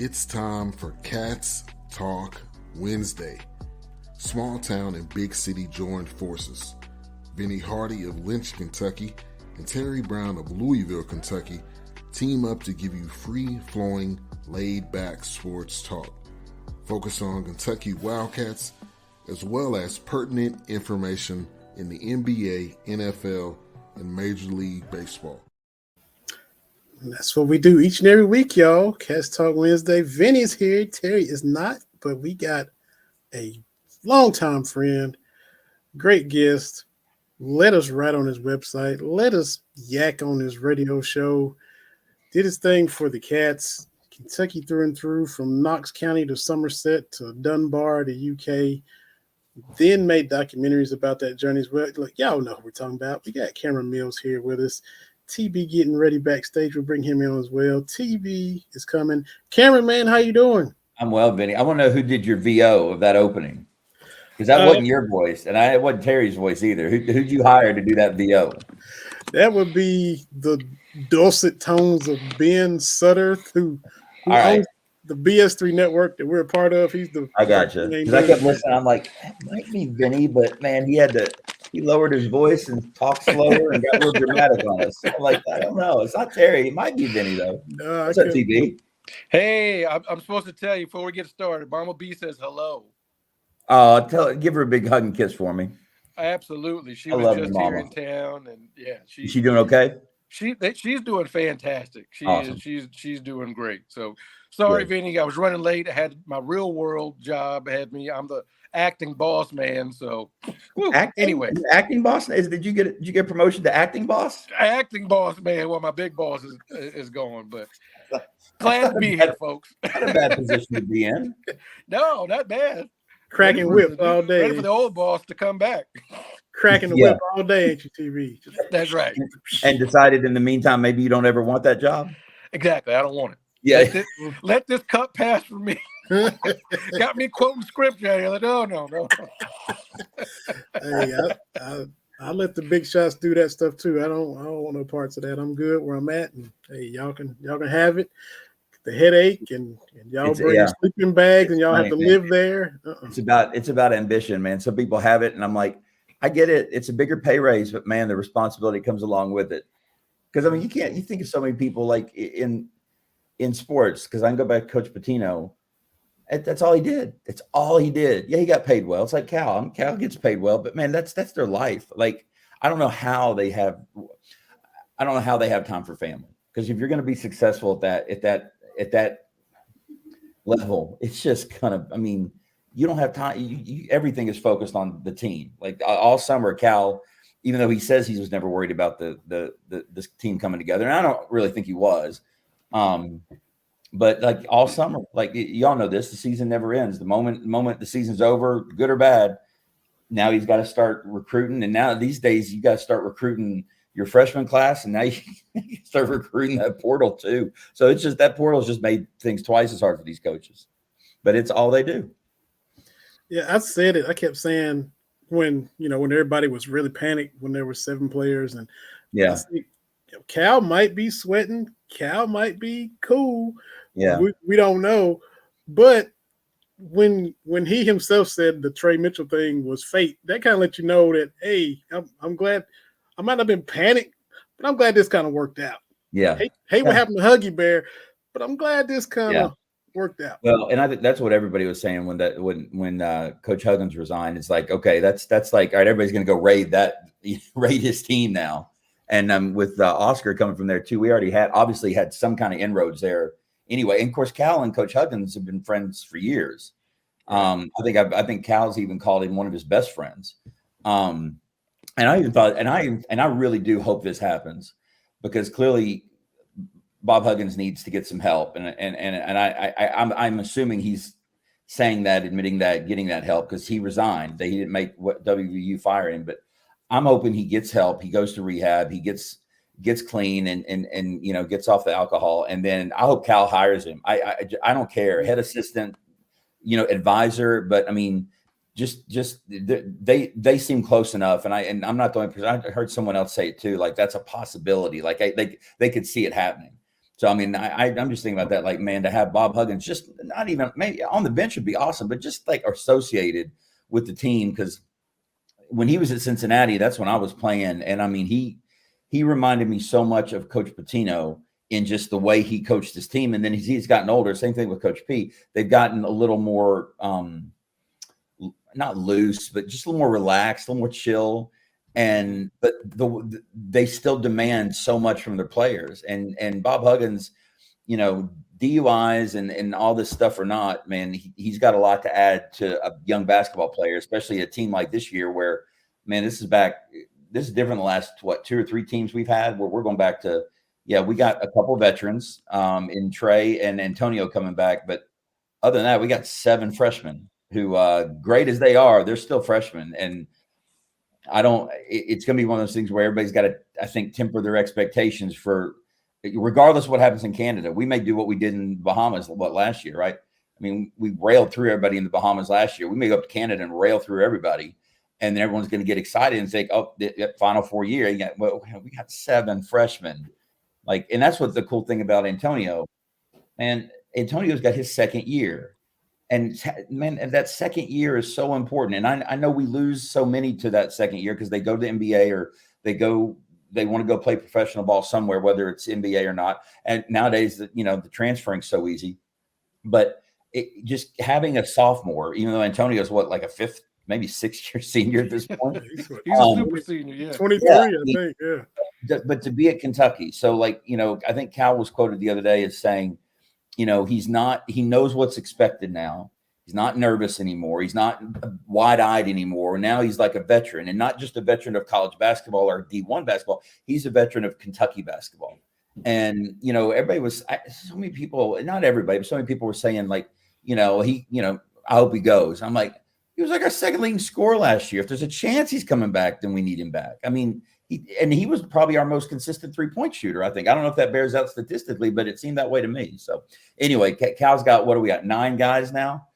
It's time for Cats Talk Wednesday. Small town and big city joined forces. Vinny Hardy of Lynch, Kentucky, and Terry Brown of Louisville, Kentucky, team up to give you free-flowing, laid-back sports talk. Focus on Kentucky Wildcats, as well as pertinent information in the NBA, NFL, and Major League Baseball. And that's what we do each and every week, y'all. Cats Talk Wednesday. Vinny's here. Terry is not, but we got a longtime friend, great guest. Let us write on his website. Let us yak on his radio show. Did his thing for the Cats, Kentucky through and through, from Knox County to Somerset to Dunbar to UK. Then made documentaries about that journey as well. Look, y'all know who we're talking about. We got Cameron Mills here with us. TB getting ready backstage. We'll bring him in as well. TB is coming. Cameron, man, how you doing? I'm well, Vinny. I want to know who did your VO of that opening, because that wasn't your voice, and it wasn't Terry's voice either. Who'd you hire to do that VO? That would be the dulcet tones of Ben Sutter, who owns the BS3 network that we're a part of. He's the I got you, because I kept listening. I'm like, that might be Vinny, but man, he lowered his voice and talked slower and got real dramatic on us. I'm like, I don't know. It's not Terry. It might be Vinny, though. No, what's up, TB? Hey, I'm supposed to tell you before we get started. Mama B says hello. Give her a big hug and kiss for me. Absolutely. She was just here in town, and yeah, is she doing okay? She's doing fantastic. Awesome. She's doing great. So sorry, Vinny, I was running late. I had my real world job. I'm the acting boss man. So anyway, acting boss. Did you get promotion to acting boss? Acting boss man. Well, my big boss is gone, but glad to be here, folks. Not a bad position to be in. No, not bad. Cracking whip all day. Ready for the old boss to come back. Cracking the whip all day at your TV. That's right. And decided in the meantime, maybe you don't ever want that job. Exactly. I don't want it. Yeah. Let this cup pass for me. Got me quoting scripture. Like, no. Hey, I let the big shots do that stuff too. I don't want no parts of that. I'm good where I'm at, and hey, y'all can have it. The headache and y'all bring your sleeping bags and y'all have to live there. It's about ambition, man. Some people have it, and I'm like, I get it. It's a bigger pay raise, but man, the responsibility comes along with it. Because I mean, you think of so many people like in sports. Because I can go back to Coach Pitino. That's all he did. It's all he did. Yeah, he got paid well. It's like Cal. Cal gets paid well, but man, that's their life. Like, I don't know how they have time for family. Because if you're going to be successful at that level, it's just kind of, I mean, you don't have time. Everything is focused on the team. Like all summer, Cal, even though he says he was never worried about this team coming together, and I don't really think he was. But like all summer, like y'all know this, the season never ends. The moment the season's over, good or bad, now he's got to start recruiting. And now these days, you got to start recruiting your freshman class, and now you start recruiting that portal too. So it's just that portal's just made things twice as hard for these coaches. But it's all they do. Yeah, I said it. I kept saying when everybody was really panicked when there were 7 players, and I think, Cal might be sweating, Cal might be cool. Yeah, we don't know. But when he himself said the Trey Mitchell thing was fate, that kind of let you know that, hey, I'm glad. I might not have been panicked, but I'm glad this kind of worked out. Yeah. Hey, what happened to Huggy Bear? But I'm glad this kind of worked out. Well, and I think that's what everybody was saying when Coach Huggins resigned. It's like, okay, that's like, all right, everybody's going to go raid his team now. And with Oscar coming from there too, we already obviously had some kind of inroads there anyway. And of course, Cal and Coach Huggins have been friends for years. I think Cal's even called him one of his best friends. And I even thought, and I really do hope this happens, because clearly Bob Huggins needs to get some help, and I'm assuming he's saying that, admitting that, getting that help, because he resigned. He didn't make what WVU fired him, but I'm hoping he gets help. He goes to rehab. He gets clean and gets off the alcohol, and then I hope Cal hires him. I don't care, head assistant, advisor, but I mean, just they seem close enough, and I'm not the only person. I heard someone else say it too, like that's a possibility, like they could see it happening. So, I mean, I'm just thinking about that, like, man, to have Bob Huggins just not even maybe on the bench would be awesome, but just like associated with the team. Because when he was at Cincinnati, that's when I was playing. And I mean, he reminded me so much of Coach Pitino in just the way he coached his team. And then he's gotten older. Same thing with Coach P. They've gotten a little more, not loose, but just a little more relaxed, a little more chill. But they still demand so much from their players. And Bob Huggins, DUIs and all this stuff or not, man, he's got a lot to add to a young basketball player, especially a team like this year where, man, this is different than the last, 2 or 3 teams we've had where we're going back to, we got a couple of veterans in Trey and Antonio coming back. But other than that, we got 7 freshmen who, great as they are, they're still freshmen. And it's going to be one of those things where everybody's got to, I think, temper their expectations for, regardless of what happens in Canada. We may do what we did in Bahamas, last year, right? I mean, we railed through everybody in the Bahamas last year. We may go up to Canada and rail through everybody. And then everyone's going to get excited and think, oh, the Final Four year, we got 7 freshmen. And that's what the cool thing about Antonio. And Antonio's got his second year. And man, that second year is so important. And I know we lose so many to that second year because they go to the NBA or they want to go play professional ball somewhere, whether it's NBA or not. And nowadays, the transferring so easy. But just having a sophomore, even though Antonio's like a 5th, maybe 6th-year senior at this point. He's a super senior, yeah. 23, I think, yeah. But to be at Kentucky, so I think Cal was quoted the other day as saying, he knows what's expected now. He's not nervous anymore. He's not wide-eyed anymore. Now he's like a veteran, and not just a veteran of college basketball or D1 basketball. He's a veteran of Kentucky basketball. And, everybody was, so many people, not everybody, but so many people were saying I hope he goes. I'm like, he was like our second leading scorer last year. If there's a chance he's coming back, then we need him back. I mean, he was probably our most consistent 3-point shooter, I think. I don't know if that bears out statistically, but it seemed that way to me. So anyway, Cal's got, what do we got? 9 guys now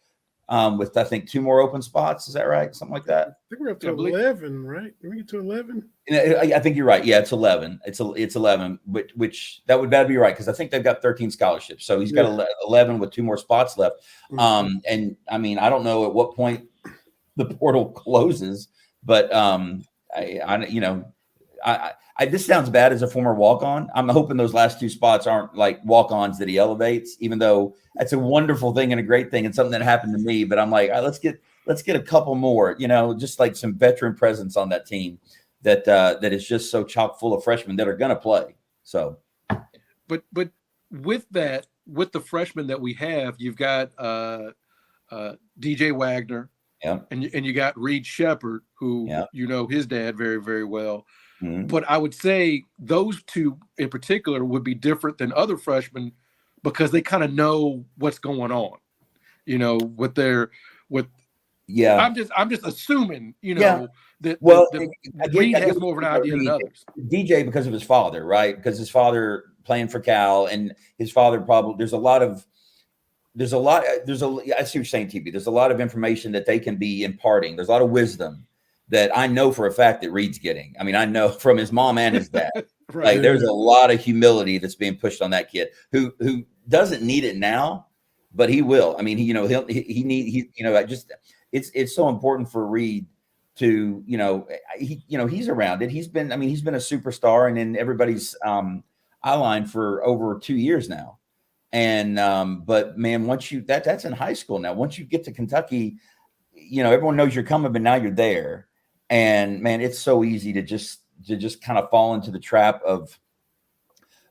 with, I think, 2 more open spots. Is that right? Something like that. I think we're up to 11, right? Did we get to 11? I think you're right. Yeah, it's 11. It's 11, which that would be right because I think they've got 13 scholarships. So he's got 11 with 2 more spots left. Mm-hmm. And I mean, I don't know at what point the portal closes, but this sounds bad as a former walk-on. I'm hoping those last 2 spots aren't like walk-ons that he elevates, even though that's a wonderful thing and a great thing and something that happened to me. But I'm like, all right, let's get a couple more, just like some veteran presence on that team that is just so chock full of freshmen that are going to play. So, but with the freshmen that we have, you've got DJ Wagner, and you got Reed Shepard, who his dad very, very well. Mm-hmm. But I would say those 2 in particular would be different than other freshmen because they kind of know what's going on, I'm just assuming, that Reed has more of an idea than others. DJ because of his father, right? Because his father playing for Cal and his father probably I see what you're saying, TB. There's a lot of information that they can be imparting. There's a lot of wisdom that I know for a fact that Reed's getting. I mean, I know from his mom and his dad. Right. There's a lot of humility that's being pushed on that kid who doesn't need it now, but he will. I mean, it's so important for Reed to, he's around it. He's been a superstar and in everybody's eye line for over 2 years now. And but man, once that's in high school now. Once you get to Kentucky, everyone knows you're coming, but now you're there. And man, it's so easy to just kind of fall into the trap of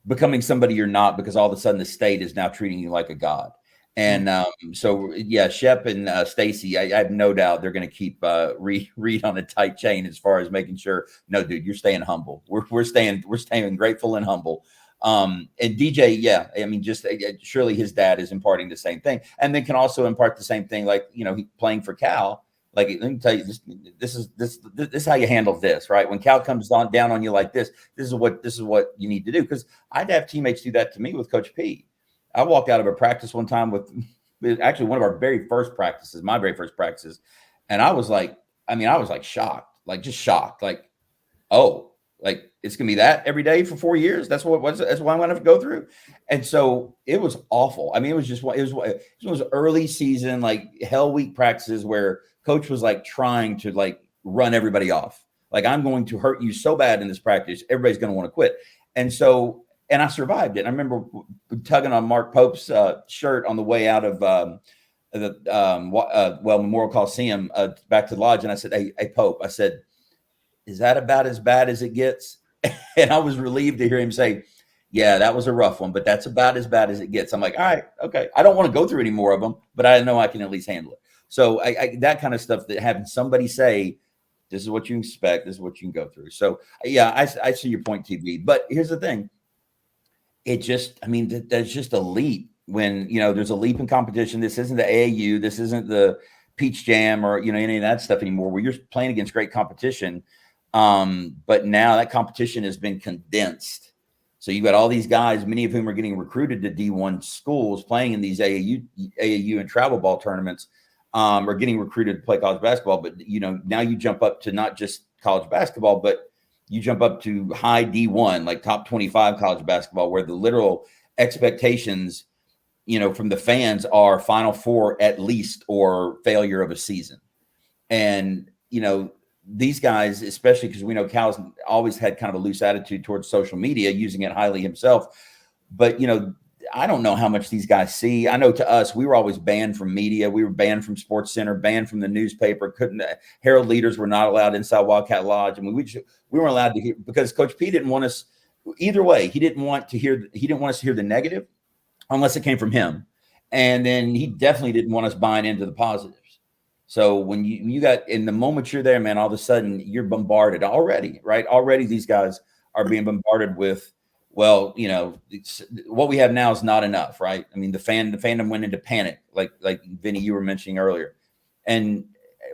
becoming somebody you're not because all of a sudden the state is now treating you like a god. And Shep and Stacy, I have no doubt they're going to keep Reed on a tight chain as far as making sure, no, dude, you're staying humble. We're staying grateful and humble. And DJ, surely his dad is imparting the same thing, and then can also impart the same thing, like he playing for Cal. Like, let me tell you, this is how you handle this, right? When Cal comes down on you like this is what you need to do. Because I'd have teammates do that to me with Coach P. I walked out of a practice one time with actually one of our very first practices, my very first practices, and I was like shocked, like just shocked, like, oh, Like it's going to be that every day for 4 years. That's what I'm going to have to go through. And so it was awful. I mean, it was one of those early season, like hell week practices where coach was like trying to like run everybody off. Like, I'm going to hurt you so bad in this practice. Everybody's going to want to quit. And so, and I survived it. I remember tugging on Mark Pope's shirt on the way out of Memorial Coliseum back to the lodge. And I said, hey, Pope, I said, is that about as bad as it gets? And I was relieved to hear him say, yeah, that was a rough one, but that's about as bad as it gets. I'm like, all right, okay. I don't want to go through any more of them, but I know I can at least handle it. So I that kind of stuff, that having somebody say, this is what you expect, this is what you can go through. So yeah, I see your point, TV. But here's the thing. It just, I mean, there's just a leap when, there's a leap in competition. This isn't the AAU. This isn't the Peach Jam or, any of that stuff anymore, where you're playing against great competition. But now that competition has been condensed. So you've got all these guys, many of whom are getting recruited to D1 schools, playing in these AAU and travel ball tournaments, or getting recruited to play college basketball. But, now you jump up to not just college basketball, but you jump up to high D1, like top 25 college basketball, where the literal expectations, from the fans are Final Four at least, or failure of a season. And, these guys, especially because we know Cal's always had kind of a loose attitude towards social media, using it highly himself. But, I don't know how much these guys see. I know to us, we were always banned from media. We were banned from Sports Center, banned from the newspaper. Herald leaders were not allowed inside Wildcat Lodge. I mean, we weren't allowed to hear, because Coach P didn't want us either way. He didn't want us to hear the negative unless it came from him. And then he definitely didn't want us buying into the positives. So when you got, in the moment you're there, man, all of a sudden you're bombarded already, right? Already these guys are being bombarded with, well, what we have now is not enough, right? I mean, the fandom went into panic, like Vinny, you were mentioning earlier. And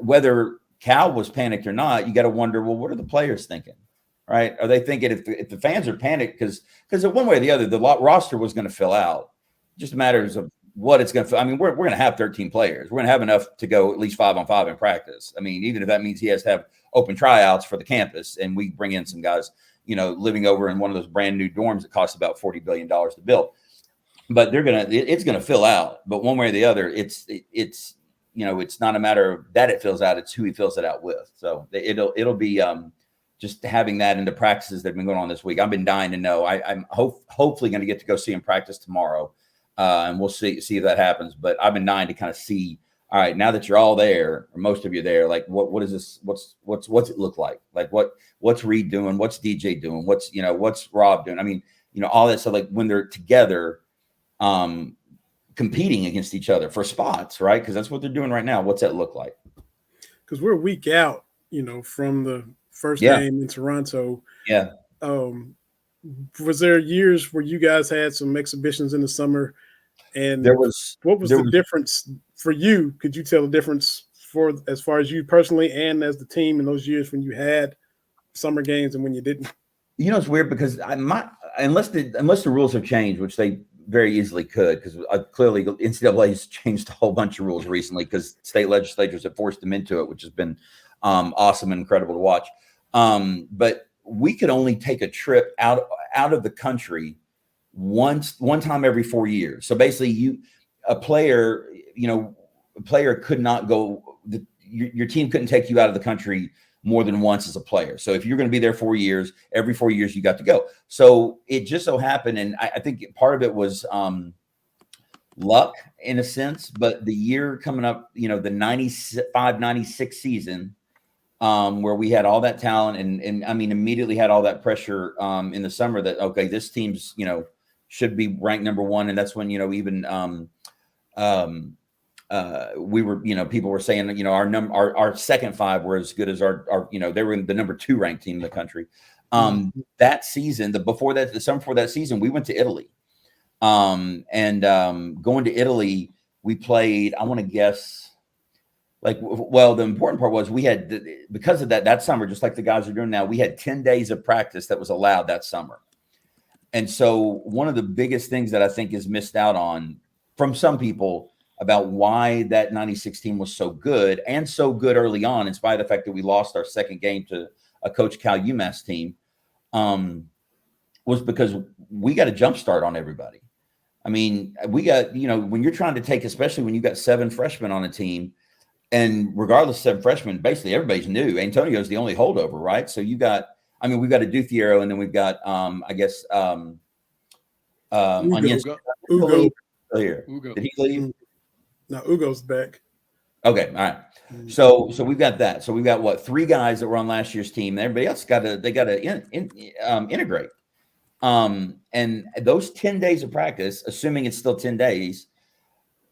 whether Cal was panicked or not, you got to wonder, well, what are the players thinking, right? Are they thinking, if the fans are panicked, because one way or the other, the roster was going to fill out, just matters of what it's going to, I mean, we're going to have 13 players. We're going to have enough to go at least 5-on-5 in practice. I mean, even if that means he has to have open tryouts for the campus, and we bring in some guys, living over in one of those brand new dorms that costs about $40 billion to build. But it's going to fill out. But one way or the other, it's not a matter of that it fills out, it's who he fills it out with. So it'll be just having that into practices that have been going on this week. I've been dying to know. I'm hopefully going to get to go see him practice tomorrow. And we'll see if that happens. But I've been dying to kind of see, all right, now that you're all there, or most of you there, like what is this? What's it look like? Like what's Reed doing? What's DJ doing? What's Rob doing? I mean, all that stuff, like when they're together, competing against each other for spots, right? Because that's what they're doing right now. What's that look like? Because we're a week out, from the first game in Toronto. Yeah. Was there years where you guys had some exhibitions in the summer? And what was the difference for you? Could you tell the difference as far as you personally and as the team in those years when you had summer games and when you didn't? It's weird, because unless the rules have changed, which they very easily could, because clearly NCAA has changed a whole bunch of rules recently, because state legislatures have forced them into it, which has been awesome and incredible to watch. But we could only take a trip out of the country one time every 4 years. So basically, a player could not go. Your team couldn't take you out of the country more than once as a player. So if you're going to be there 4 years, every 4 years you got to go. So it just so happened, and I think part of it was luck in a sense. But the year coming up, the 95-96 season, where we had all that talent, and I mean, immediately had all that pressure in the summer that, okay, this team's, should be ranked number one. And that's when, even we were, people were saying, our second five were as good as our they were the number 2 ranked team in the country. That season, the summer before that season, we went to Italy. Going to Italy, we played, I want to guess, the important part was we had, because of that summer, just like the guys are doing now, we had 10 days of practice that was allowed that summer. And so one of the biggest things that I think is missed out on from some people about why that 96 team was so good, and so good early on, in spite of the fact that we lost our second game to a Coach Cal UMass team, was because we got a jump start on everybody. I mean, we got, when you're trying to take, especially when you got 7 freshmen on a team, and regardless of 7 freshmen, basically everybody's new. Antonio's the only holdover, right? So we've got a Duthiero, and then we've got, Ugo. Here. Ugo. Did he leave? No, Ugo's back. Okay, all right. So we've got that. So we've got what, 3 guys that were on last year's team. Everybody else got to integrate. And those 10 days of practice, assuming it's still 10 days,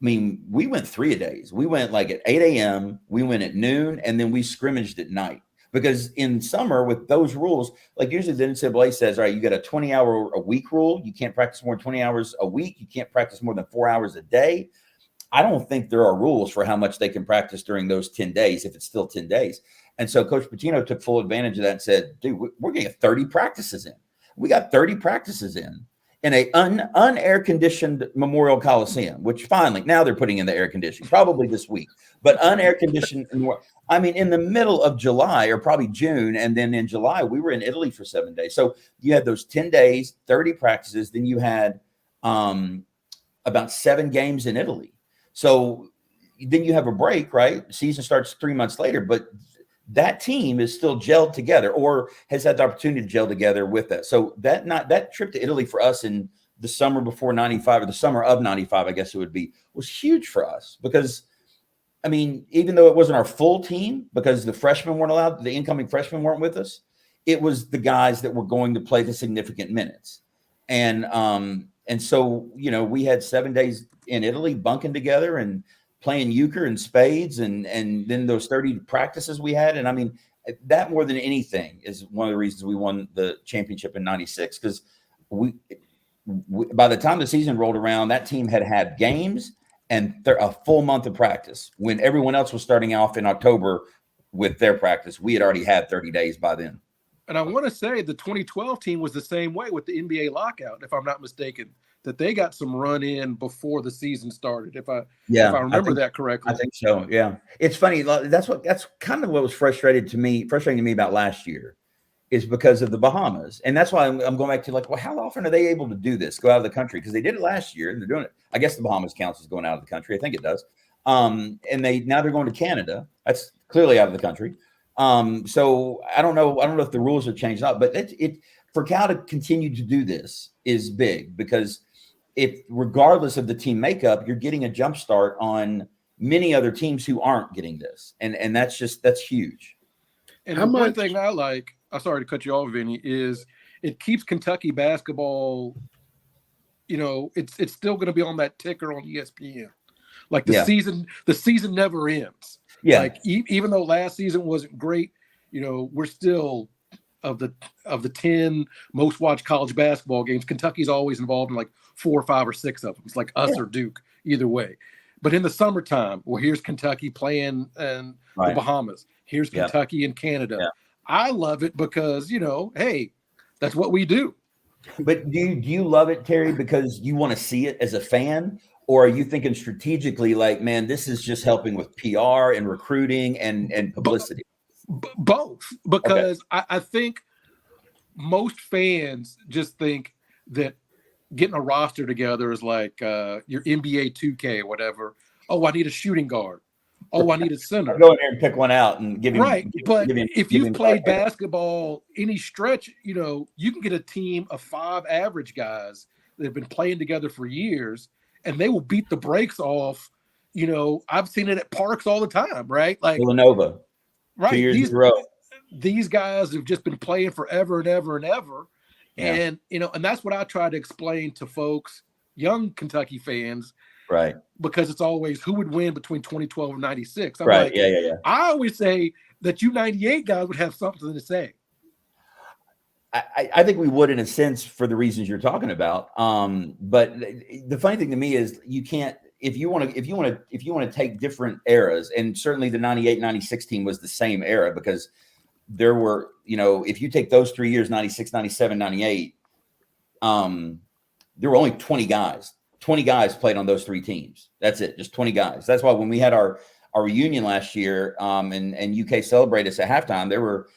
I mean, we went 3 a days. We went like at 8 a.m., we went at noon, and then we scrimmaged at night. Because in summer, with those rules, like usually the NCAA says, all right, you got a 20-hour a week rule. You can't practice more than 20 hours a week. You can't practice more than 4 hours a day. I don't think there are rules for how much they can practice during those 10 days, if it's still 10 days. And so Coach Pitino took full advantage of that and said, dude, we're getting 30 practices in. We got 30 practices in a unair-conditioned Memorial Coliseum, which finally, now they're putting in the air conditioning, probably this week, but unair-conditioned. I mean, in the middle of July or probably June, and then in July, we were in Italy for 7 days. So you had those 10 days, 30 practices, then you had about 7 games in Italy. So then you have a break, right? The season starts 3 months later, but that team is still gelled together or has had the opportunity to gel together with that. So that trip to Italy for us in the summer before 95, or the summer of 95, I guess it would be, was huge for us because, I mean, even though it wasn't our full team because the freshmen weren't allowed, the incoming freshmen weren't with us, it was the guys that were going to play the significant minutes. And so, we had 7 days in Italy bunking together and playing euchre and spades, and then those 30 practices we had. And I mean, that more than anything is one of the reasons we won the championship in 96, because we by the time the season rolled around, that team had games and a full month of practice. When everyone else was starting off in October with their practice, we had already had 30 days by then. And I want to say the 2012 team was the same way with the NBA lockout, if I'm not mistaken, that they got some run in before the season started. If I remember that correctly. I think so. Yeah. It's funny. That's kind of what was frustrating to me about last year, is because of the Bahamas. And that's why I'm going back to like, well, how often are they able to do this? Go out of the country? Because they did it last year and they're doing it. I guess the Bahamas counts as going out of the country. I think it does. And now they're going to Canada. That's clearly out of the country. So I don't know if the rules have changed up, but it for Cal to continue to do this is big, because if regardless of the team makeup, you're getting a jump start on many other teams who aren't getting this. And that's huge. And one thing I like, I'm sorry to cut you off, Vinny, is it keeps Kentucky basketball, it's still going to be on that ticker on ESPN. Like the season never ends. Yeah. Like even though last season wasn't great, we're still of the 10 most watched college basketball games, Kentucky's always involved in like 4 or 5 or 6 of them. It's like us or Duke, either way. But in the summertime, well, here's Kentucky playing in the Bahamas. Here's Kentucky in Canada. Yeah. I love it because, hey, that's what we do. But do you love it, Terry, because you want to see it as a fan? Or are you thinking strategically, like, man, this is just helping with PR and recruiting and publicity? Both, because I think most fans just think that getting a roster together is like your NBA 2K or whatever. Oh, I need a shooting guard. Oh, I need a center. Go in there and pick one out and give him. Right, but if you've played basketball any stretch, you can get a team of 5 average guys that have been playing together for years, and they will beat the brakes off. I've seen it at parks all the time, right? Like Villanova. Right. 2 years in a row. These guys have just been playing forever and ever and ever. Yeah. And, and that's what I try to explain to folks, young Kentucky fans. Right. Because it's always who would win between 2012 and 96. I'm right. Like, yeah. I always say that you 98 guys would have something to say. I think we would, in a sense, for the reasons you're talking about. But the funny thing to me is you can't, if you want to take different eras, and certainly the 98, 96 team was the same era, because there were, if you take those 3 years, 96, 97, 98, there were only 20 guys. 20 guys played on those 3 teams. That's it. Just 20 guys. That's why when we had our reunion last year, and UK celebrated us at halftime, there were,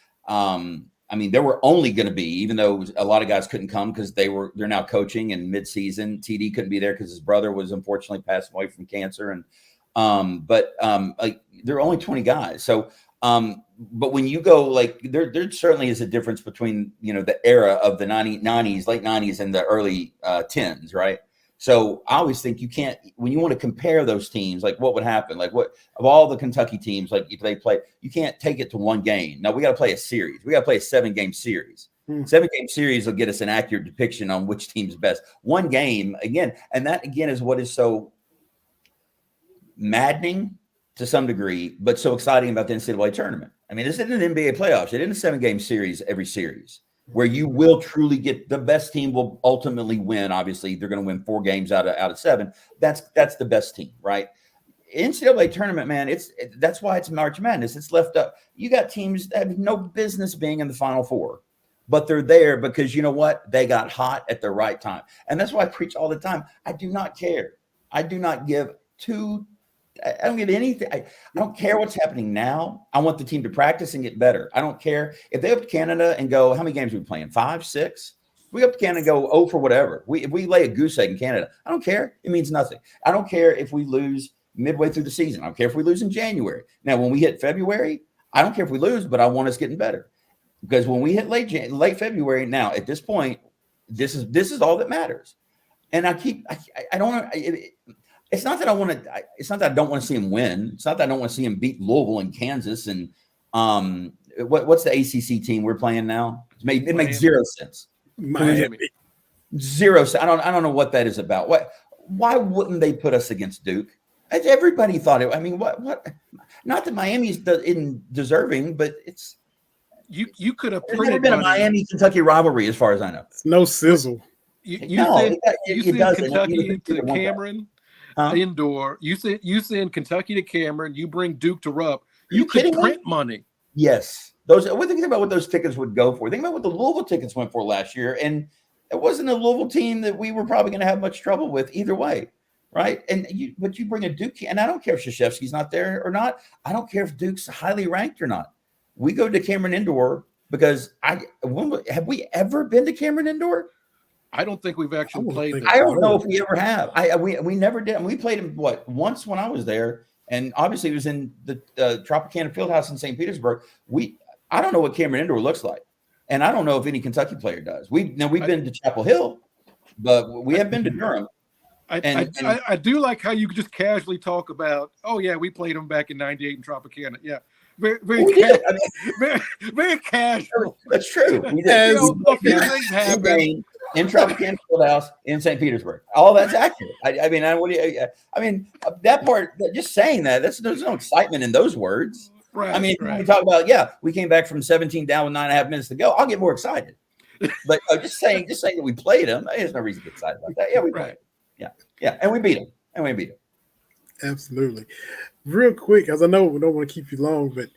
I mean, there were only going to be, even though a lot of guys couldn't come because they're now coaching in midseason. TD couldn't be there because his brother was unfortunately passed away from cancer. And like there are only 20 guys. So but when you go like there certainly is a difference between, the era of the 90s, late 90s and the early 10s, right? So I always think you can't, when you want to compare those teams, like what would happen, like what of all the Kentucky teams, like if they play, you can't take it to one game. No, we got to play a series. We got to play a 7-game series. 7-game series will get us an accurate depiction on which team's best. One game again, and that again is what is so maddening to some degree, but so exciting about the NCAA tournament. I mean, this isn't an NBA playoffs. It isn't a 7-game series every series, where you will truly get the best team will ultimately win. Obviously, they're going to win 4 games out of 7. That's the best team, right? NCAA tournament, man, that's why it's March Madness. It's left up. You got teams that have no business being in the Final Four, but they're there because you know what? They got hot at the right time. And that's why I preach all the time. I do not care. I do not give two. I don't give anything. I don't care what's happening now. I want the team to practice and get better. I don't care if they up to Canada and go, how many games are we playing? 5, 6? We up to Canada and go, oh, for whatever. If we lay a goose egg in Canada, I don't care. It means nothing. I don't care if we lose midway through the season. I don't care if we lose in January. Now, when we hit February, I don't care if we lose, but I want us getting better. Because when we hit late February, now at this point, this is all that matters. And I don't. It's not that I want to. It's not that I don't want to see him win. It's not that I don't want to see him beat Louisville and Kansas. And what's the ACC team we're playing now? It makes zero sense. Miami. Zero. I don't know what that is about. Why wouldn't they put us against Duke? Everybody thought it. I mean, what? Not that Miami's deserving, but it's. You could have There's never been a Miami-Kentucky rivalry, as far as I know. It's no sizzle. You send Kentucky to Cameron indoor. You send Kentucky to Cameron. You bring Duke to Rupp. You could print money. Yes. Think about what those tickets would go for. Think about what the Louisville tickets went for last year, and it wasn't a Louisville team that we were probably going to have much trouble with either way, right? But you bring a Duke, and I don't care if Krzyzewski's not there or not. I don't care if Duke's highly ranked or not. We go to Cameron Indoor because have we ever been to Cameron Indoor? I don't think we've actually played there. I don't know if we ever have. We never did. And we played him once when I was there, and obviously it was in the Tropicana Fieldhouse in St. Petersburg. I don't know what Cameron Indoor looks like, and I don't know if any Kentucky player does. We've been to Chapel Hill, but we have been to Durham. I do like how you just casually talk about, oh yeah, we played them back in '98 in Tropicana. Yeah. Very casual. That's true. We did. A few things happened in Tropicana Fieldhouse in St. Petersburg. All that's accurate. I mean, that part. Just saying that. There's no excitement in those words. Right. I mean, when we talk about we came back from 17 down with 9.5 minutes to go. I'll get more excited. But just saying that we played them. There's no reason to get excited about that. Yeah, we played. Yeah, and we beat them. Absolutely. Real quick, as I know we don't want to keep you long, but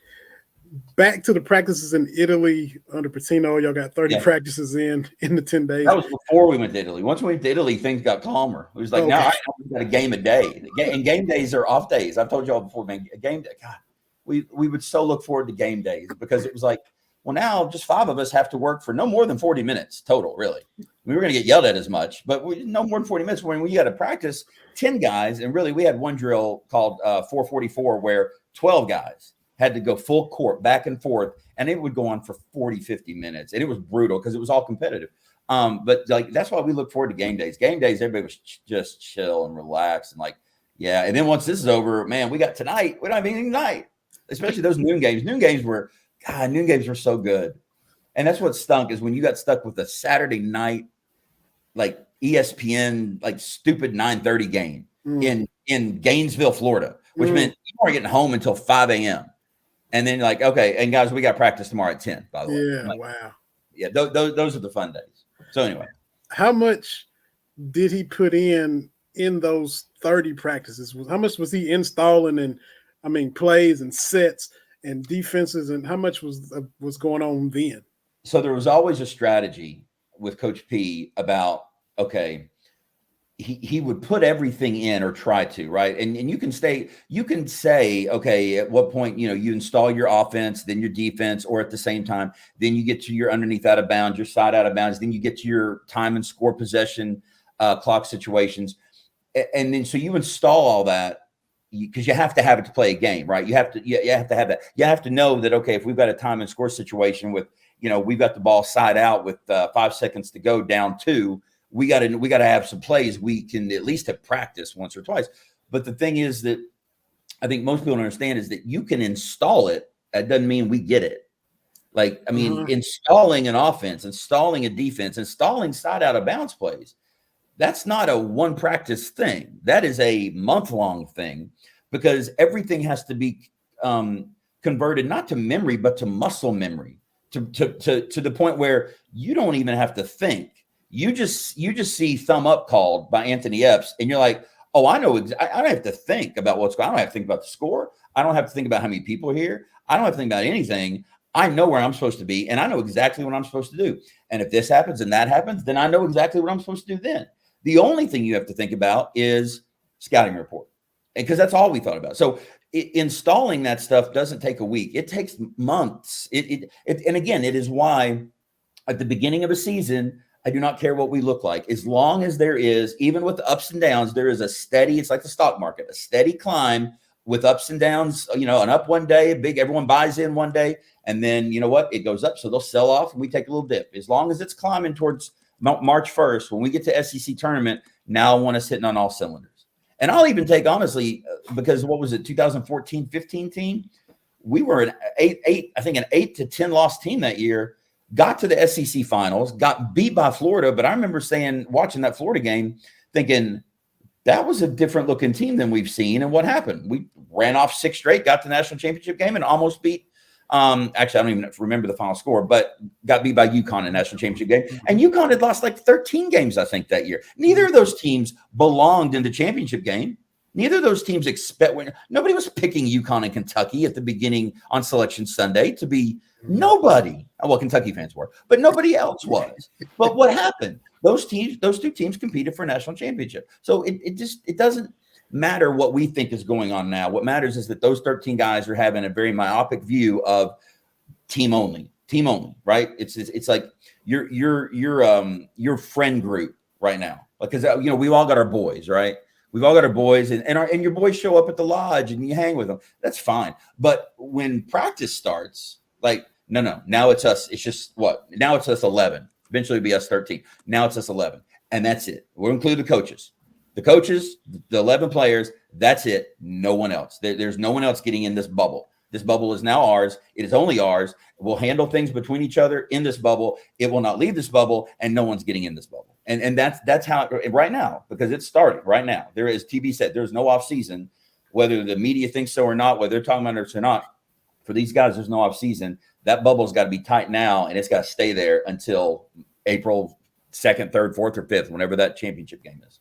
back to the practices in Italy under Patino. Y'all got 30 practices in the 10 days. That was before we went to Italy. Once we went to Italy, things got calmer. It was like, now we got a game a day. And game days are off days. I've told y'all before, man, a game day. God, we would so look forward to game days because it was like, well, now just 5 of us have to work for no more than 40 minutes total, really. We were going to get yelled at as much, but no more than 40 minutes when we got to practice 10 guys. And really, we had one drill called 444 where 12 guys had to go full court back and forth, and it would go on for 40, 50 minutes. And it was brutal because it was all competitive. But that's why we look forward to game days. Game days, everybody was just chill and relax and And then once this is over, man, we got tonight. We don't have anything tonight, especially those noon games. Noon games were so good. And that's what stunk is when you got stuck with a Saturday night, ESPN, stupid 9:30 game in Gainesville, Florida, which meant you weren't getting home until 5 a.m. And then you're like, okay, and guys, we got practice tomorrow at 10, by the way. Yeah, wow. Yeah, those are the fun days. So anyway. How much did he put in those 30 practices? How much was he installing plays and sets and defenses, and how much was going on then? So there was always a strategy with Coach P about, okay, he would put everything in, or try to, right? And you can say, okay, at what point, you install your offense, then your defense, or at the same time, then you get to your underneath out of bounds, your side out of bounds, then you get to your time and score possession clock situations. And then so you install all that, because you have to have it to play a game, right? You have to have that. You have to know that, okay, if we've got a time and score situation with, we've got the ball side out with 5 seconds to go, down 2, we got to have some plays we can at least have practiced once or twice. But the thing is that I think most people don't understand is that you can install it. That doesn't mean we get it. Like, I mean, installing an offense, installing a defense, installing side out of bounds plays, that's not a one practice thing. That is a month-long thing, because everything has to be converted not to memory, but to muscle memory, to the point where you don't even have to think. You just see thumb up called by Anthony Epps, and you're like, oh, I know. I don't have to think about what's going on. I don't have to think about the score. I don't have to think about how many people are here. I don't have to think about anything. I know where I'm supposed to be, and I know exactly what I'm supposed to do. And if this happens and that happens, then I know exactly what I'm supposed to do then. The only thing you have to think about is scouting report, because that's all we thought about. So installing that stuff doesn't take a week. It takes months. And again, it is why at the beginning of a season, I do not care what we look like. As long as there is, even with the ups and downs, there is a steady, it's like the stock market, a steady climb with ups and downs, an up one day, everyone buys in one day. And then, it goes up. So they'll sell off and we take a little dip. As long as it's climbing towards March 1st, when we get to SEC tournament, now I want us hitting on all cylinders. And I'll even take, honestly, because what was it, 2014-15 team? We were an 8 to 10 loss team that year. Got to the SEC finals, got beat by Florida. But I remember watching that Florida game, thinking that was a different looking team than we've seen. And what happened? We ran off 6 straight, got to the national championship game, and almost beat. Actually, I don't even remember the final score, but got beat by UConn in the national championship game. And UConn had lost like 13 games, I think, that year. Neither of those teams belonged in the championship game. Neither of those teams nobody was picking UConn and Kentucky at the beginning on Selection Sunday to be nobody. Well, Kentucky fans were, but nobody else was. But what happened? Those 2 teams competed for a national championship. So it doesn't matter what we think is going on now. What matters is that those 13 guys are having a very myopic view of team only, right? It's like your friend group right now, because we've all got our boys, right? We've all got our boys, and your boys show up at the lodge and you hang with them. That's fine. But when practice starts, like, no, now it's us. It's just what? Now it's us 11. Eventually it'll be us 13. Now it's us 11. And that's it. We'll include the coaches. The coaches, the 11 players, that's it. No one else. There's no one else getting in this bubble. This bubble is now ours. It is only ours. We'll handle things between each other in this bubble. It will not leave this bubble, and no one's getting in this bubble. And that's how right now, because it's started right now. There is, TB said, there's no off season, whether the media thinks so or not, whether they're talking about it or not. For these guys, there's no off season. That bubble's got to be tight now, and it's got to stay there until April 2nd, 3rd, 4th, or 5th, whenever that championship game is.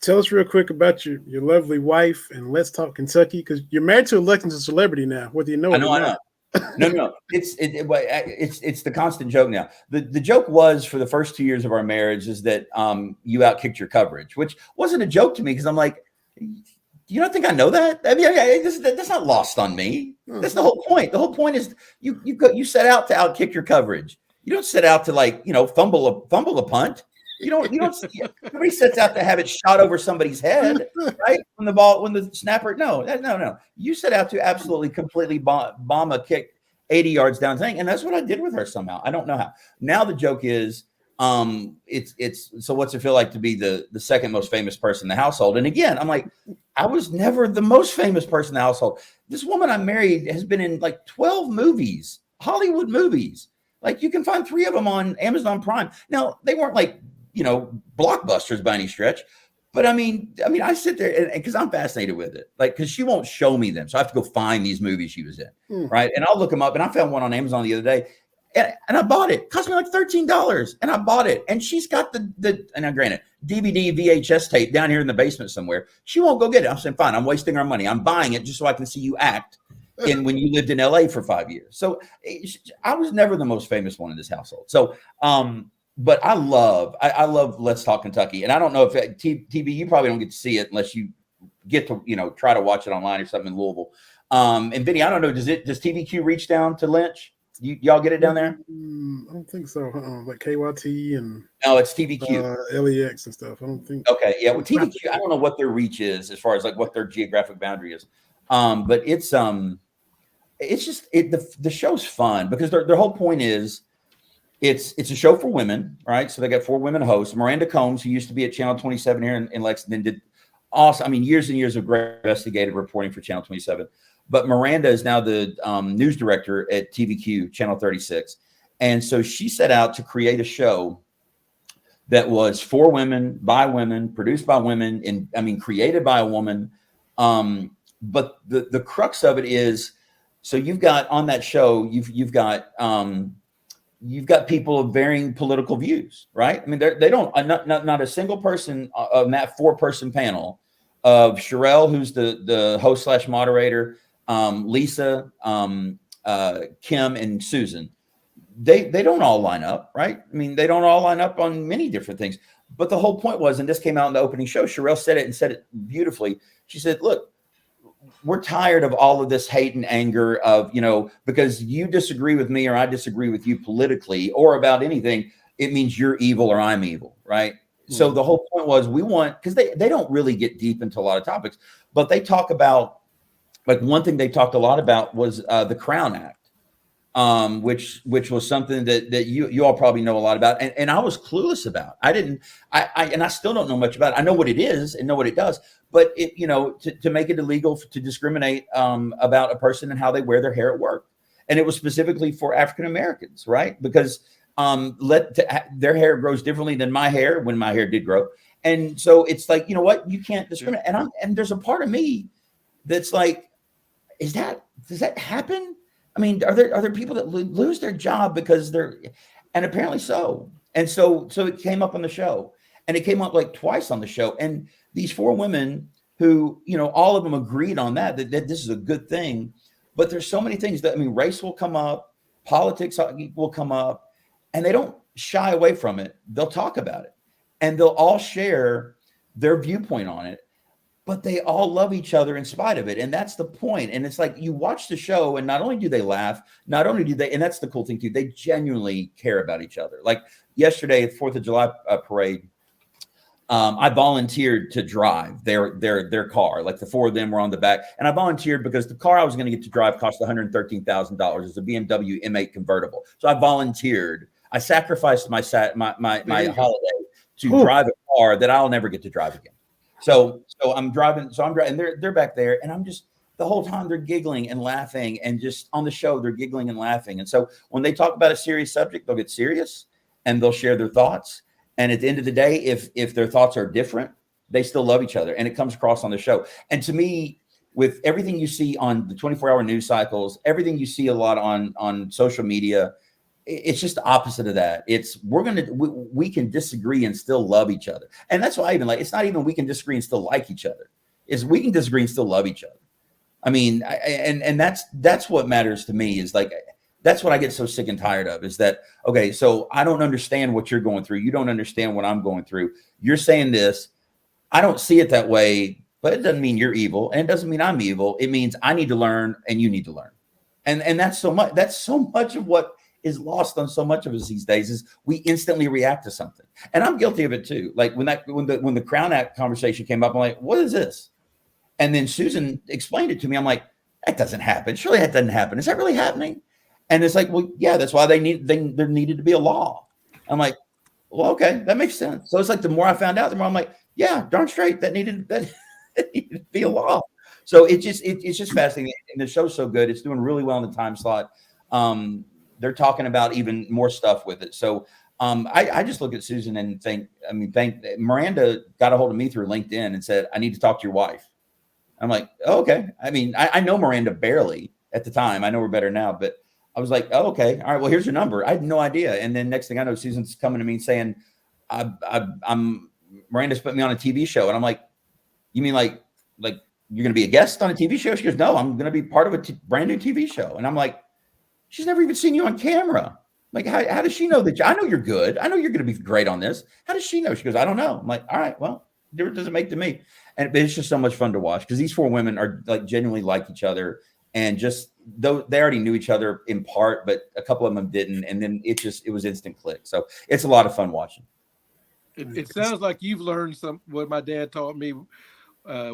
Tell us real quick about your lovely wife, and let's talk Kentucky, because you're married to a Lexington celebrity now, whether you know it or not. No. It's the constant joke now. The joke was, for the first 2 years of our marriage, is that you outkicked your coverage, which wasn't a joke to me, because I'm like, you don't think I know that? I mean, that's not lost on me. That's the whole point. The whole point is you set out to outkick your coverage. You don't set out to fumble a punt. You don't. Nobody sets out to have it shot over somebody's head, right? When the snapper. No. You set out to absolutely, completely bomb a kick 80 yards down thing, and that's what I did with her somehow. I don't know how. Now the joke is, so what's it feel like to be the second most famous person in the household? And again, I'm like, I was never the most famous person in the household. This woman I married has been in like 12 movies, Hollywood movies. Like, you can find 3 of them on Amazon Prime. Now, they weren't like, blockbusters by any stretch. But I mean, I sit there and because I'm fascinated with it, like, because she won't show me them. So I have to go find these movies she was in. Right. And I'll look them up. And I found one on Amazon the other day, and I bought it. It cost me like $13. And I bought it. And she's got and now granted, DVD, VHS tape down here in the basement somewhere. She won't go get it. I'm saying, fine, I'm wasting our money. I'm buying it just so I can see you act when you lived in LA for 5 years. So I was never the most famous one in this household. So, but I love Let's Talk Kentucky. And I don't know if TV, you probably don't get to see it unless you get to, try to watch it online or something in Louisville. And Vinny, I don't know, does TVQ reach down to Lynch? Y'all get it down there? I don't think so. Like KYT and no, it's TVQ, LEX and stuff. I don't think. Okay, yeah. Well, TVQ, I don't know what their reach is as far as like what their geographic boundary is. But it's just the show's fun because their whole point is it's a show for women, right? So they got 4 women hosts. Miranda Combs, who used to be at Channel 27 here in Lexington, did awesome. I mean, years and years of great investigative reporting for Channel 27. But Miranda is now the news director at TVQ, Channel 36. And so she set out to create a show that was for women, by women, produced by women, and created by a woman. But the crux of it is, so you've got on that show, you've got people of varying political views, right? I mean, they don't not a single person on that 4-person panel of Sherelle, who's the host / moderator, Lisa, Kim, and Susan. They don't all line up, right? I mean, they don't all line up on many different things. But the whole point was, and this came out in the opening show, Sherelle said it beautifully. She said, look, we're tired of all of this hate and anger of, because you disagree with me or I disagree with you politically or about anything, it means you're evil or I'm evil, right? Mm-hmm. So the whole point was because they don't really get deep into a lot of topics, but they talk about, like one thing they talked a lot about was the Crown Act, which was something that you all probably know a lot about, and I was clueless about. I still don't know much about it. I know what it is and know what it does, but to make it illegal to discriminate about a person and how they wear their hair at work, and it was specifically for African Americans, right? Because their hair grows differently than my hair when my hair did grow, and so it's like, you can't discriminate. And there's a part of me that's like, does that happen? I mean, are there people that lose their job because and apparently so. And so it came up on the show, and it came up like twice on the show. And these 4 women who, all of them agreed on that this is a good thing. But there's so many things that, race will come up, politics will come up, and they don't shy away from it. They'll talk about it, and they'll all share their viewpoint on it. But they all love each other in spite of it. And that's the point. And it's like, you watch the show, and not only do they laugh, not only do they, and that's the cool thing too, they genuinely care about each other. Like yesterday at 4th of July parade, I volunteered to drive their car. Like the 4 of them were on the back, and I volunteered because the car I was going to get to drive cost $113,000. It's a BMW M8 convertible. So I volunteered. I sacrificed my holiday to drive a car that I'll never get to drive again. So I'm driving, and they're back there, and I'm just, the whole time they're giggling and laughing, and just on the show, they're giggling and laughing. And so when they talk about a serious subject, they'll get serious and they'll share their thoughts. And at the end of the day, if their thoughts are different, they still love each other, and it comes across on the show. And to me, with everything you see on the 24-hour news cycles, everything you see a lot on social media, it's just the opposite of that. It's we can disagree and still love each other. And that's why I even it's not even we can disagree and still like each other. Is we can disagree and still love each other. I mean, and that's what matters to me, is like, that's what I get so sick and tired of, is that, okay, so I don't understand what you're going through. You don't understand what I'm going through. You're saying this. I don't see it that way, but it doesn't mean you're evil, and it doesn't mean I'm evil. It means I need to learn and you need to learn. And that's so much of what is lost on so much of us these days, is we instantly react to something. And I'm guilty of it too. Like when the Crown Act conversation came up, I'm like, what is this? And then Susan explained it to me. I'm like, that doesn't happen. Surely that doesn't happen. Is that really happening? And it's like, well, yeah, that's why there needed to be a law. I'm like, well, okay, that makes sense. So it's like, the more I found out, the more I'm like, yeah, darn straight, that needed to be a law. So it's just fascinating. And the show's so good. It's doing really well in the time slot. They're talking about even more stuff with it. So I just look at Susan and think Miranda got a hold of me through LinkedIn and said, I need to talk to your wife. I'm like, oh, okay. I mean, I know Miranda barely at the time. I know her better now, but I was like, oh, okay. All right. Well, here's your number. I had no idea. And then next thing I know, Susan's coming to me saying, Miranda's put me on a TV show. And I'm like, you mean like you're going to be a guest on a TV show? She goes, no, I'm going to be part of a brand new TV show. And I'm like, she's never even seen you on camera. I'm Like, how does she know that? I know you're good. I know you're going to be great on this. How does she know? She goes, I don't know. I'm like, all right, well, difference doesn't make to me. And it's just so much fun to watch because these 4 women are like genuinely like each other. And just though they already knew each other in part, but a couple of them didn't. And then it was instant click. So it's a lot of fun watching. It sounds like you've learned what my dad taught me.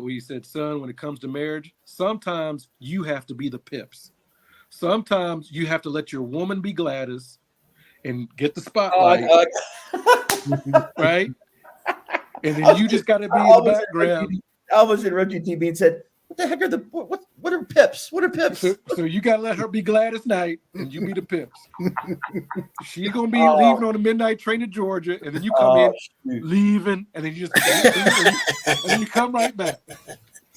We said, son, when it comes to marriage, sometimes you have to be the pips. Sometimes you have to let your woman be Gladys and get the spotlight. Right? And then you just got to be in the background. I almost interrupted TV and said, what the heck are what are pips? What are pips? So you got to let her be Gladys Knight and you be the pips. She's going to be leaving on the midnight train to Georgia. And then you come in leaving. And then you just and then you come right back.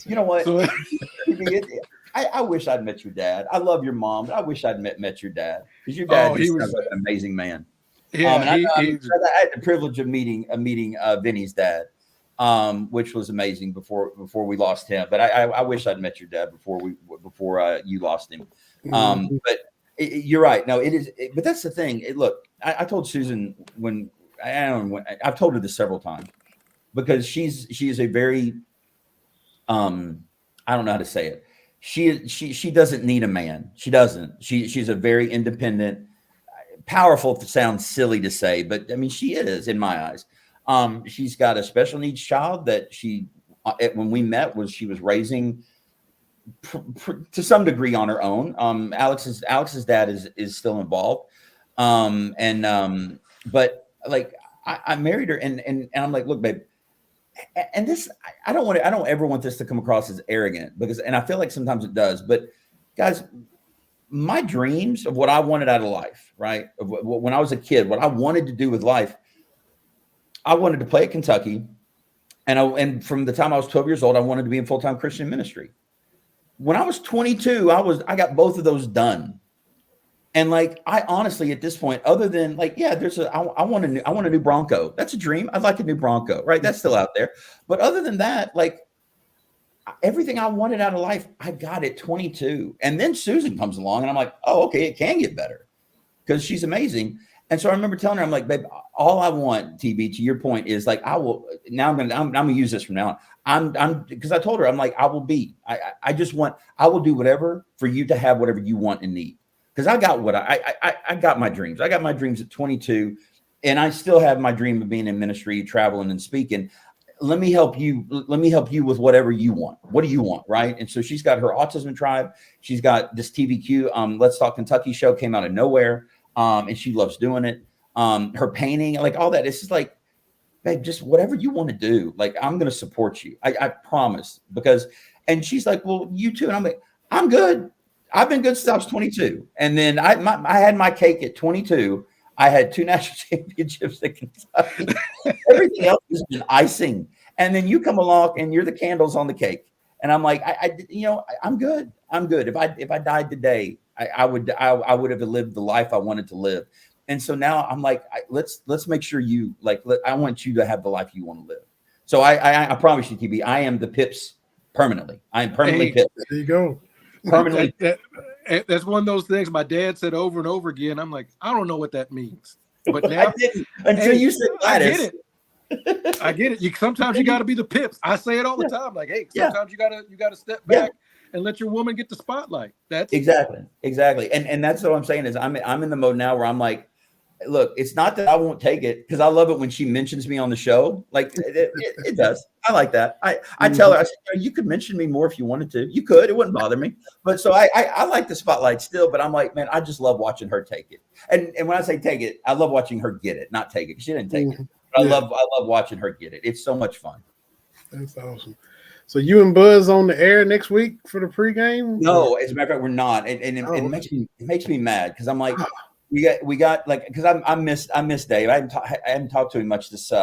You know what? So, I wish I'd met your dad. I love your mom, but I wish I'd met your dad because your dad sounds like an amazing man. Yeah, I had the privilege of meeting Vinny's dad, which was amazing before we lost him. But I wish I'd met your dad before you lost him. But you're right. No, it is. But that's the thing. Look, I told Susan I've told her this several times because she is a very I don't know how to say it. She doesn't need a man. She doesn't. She's a very independent, powerful. Sounds silly to say, but I mean she is in my eyes. She's got a special needs child that when we met she was raising to some degree on her own. Alex's dad is still involved. But like I married her and I'm like, look, babe. And this, I don't ever want this to come across as arrogant and I feel like sometimes it does, but guys, my dreams of what I wanted out of life, right? When I was a kid, what I wanted to do with life, I wanted to play at Kentucky. And from the time I was 12 years old, I wanted to be in full-time Christian ministry. When I was 22, I got both of those done. And like, I honestly, at this point, other than like, yeah, I want a new Bronco. That's a dream. I'd like a new Bronco, right? That's still out there. But other than that, like everything I wanted out of life, I got at 22. And then Susan comes along and I'm like, oh, okay, it can get better because she's amazing. And so I remember telling her, I'm like, babe, all I want, TB, to your point is like, I'm going to use this from now on. Because I told her, I'm like, I will do whatever for you to have whatever you want and need. Because I got I got my dreams. I got my dreams at 22, and I still have my dream of being in ministry, traveling and speaking. Let me help you. Let me help you with whatever you want. What do you want, right? And so she's got her autism tribe. She's got this TVQ, Let's Talk Kentucky show came out of nowhere, and she loves doing it. Her painting, like all that. It's just like, babe, just whatever you want to do. Like I'm going to support you. I promise. And she's like, well, you too. And I'm like, I'm good. I've been good since I was 22. And then I had my cake at 22. I had 2 national championships at Kentucky. Everything else has been icing. And then you come along and you're the candles on the cake. And I'm like, I'm good. I'm good. If I died today, I would have lived the life I wanted to live. And so now I'm like, let's make sure I want you to have the life you want to live. So I promise you, TB, I am the pips permanently. I am permanently pips. There you go. Permanently. That's one of those things my dad said over and over again. I'm like, I don't know what that means. But now, I didn't until you said Gladys. I get it. Sometimes you got to be the pips. I say it all the time. Like, hey, sometimes you gotta step back and let your woman get the spotlight. That's exactly. And that's what I'm saying is I'm in the mode now where I'm like, look, it's not that I won't take it because I love it when she mentions me on the show. Like it does. I like that. I tell her, I said, you could mention me more if you wanted to. You could. It wouldn't bother me. But so I like the spotlight still. But I'm like, man, I just love watching her take it. And when I say take it, I love watching her get it, not take it. She didn't take it. But I love watching her get it. It's so much fun. That's awesome. So you and Buzz on the air next week for the pregame? No, as a matter of fact, we're not. And it makes me mad because I'm like. We got like because I miss Dave. I haven't talked to him much this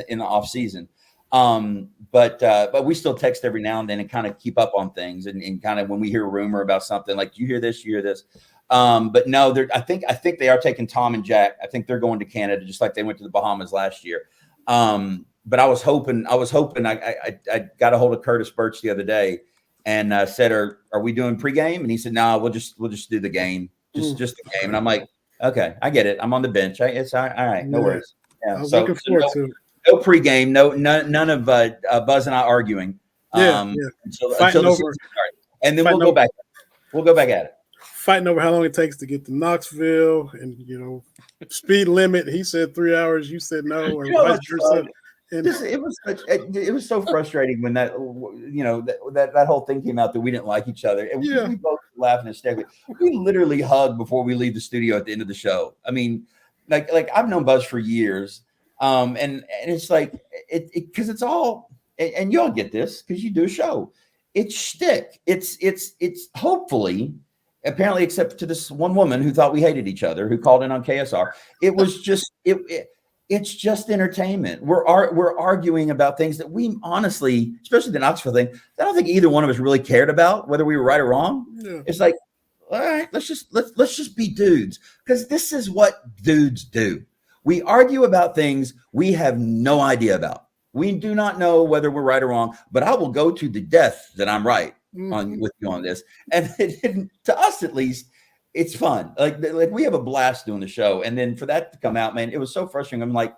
in the off season, but we still text every now and then and kind of keep up on things and kind of when we hear a rumor about something like you hear this. But no, I think they are taking Tom and Jack. I think they're going to Canada just like they went to the Bahamas last year. But I was hoping I got a hold of Curtis Birch the other day and said, "Are we doing pregame?" And he said, "No, we'll just do the game, just the game." And I'm like. Okay, I get it. I'm on the bench. It's all right. No worries. Yeah. I'm looking forward to it. No pregame. None of Buzz and I arguing. Until the season starts, and then we'll go back. We'll go back at it. Fighting over how long it takes to get to Knoxville, and speed limit. He said 3 hours. You said no, or vice versa. It was so frustrating when that that whole thing came out that we didn't like each other, and we both laughing hysterically. We literally hug before we leave the studio at the end of the show. I mean, like I've known Buzz for years, and it's like because it's all, and you all get this because you do a show. It's shtick. It's hopefully, apparently, except to this one woman who thought we hated each other, who called in on KSR. It was just it's just entertainment. We're arguing about things that we honestly, especially the Knoxville thing, I don't think either one of us really cared about whether we were right or wrong. Yeah. It's like, all right, let's just be dudes, because this is what dudes do. We argue about things we have no idea about. We do not know whether we're right or wrong, but I will go to the death that I'm right with you on this. And to us, at least, it's fun. Like we have a blast doing the show. And then for that to come out, man, it was so frustrating. I'm like,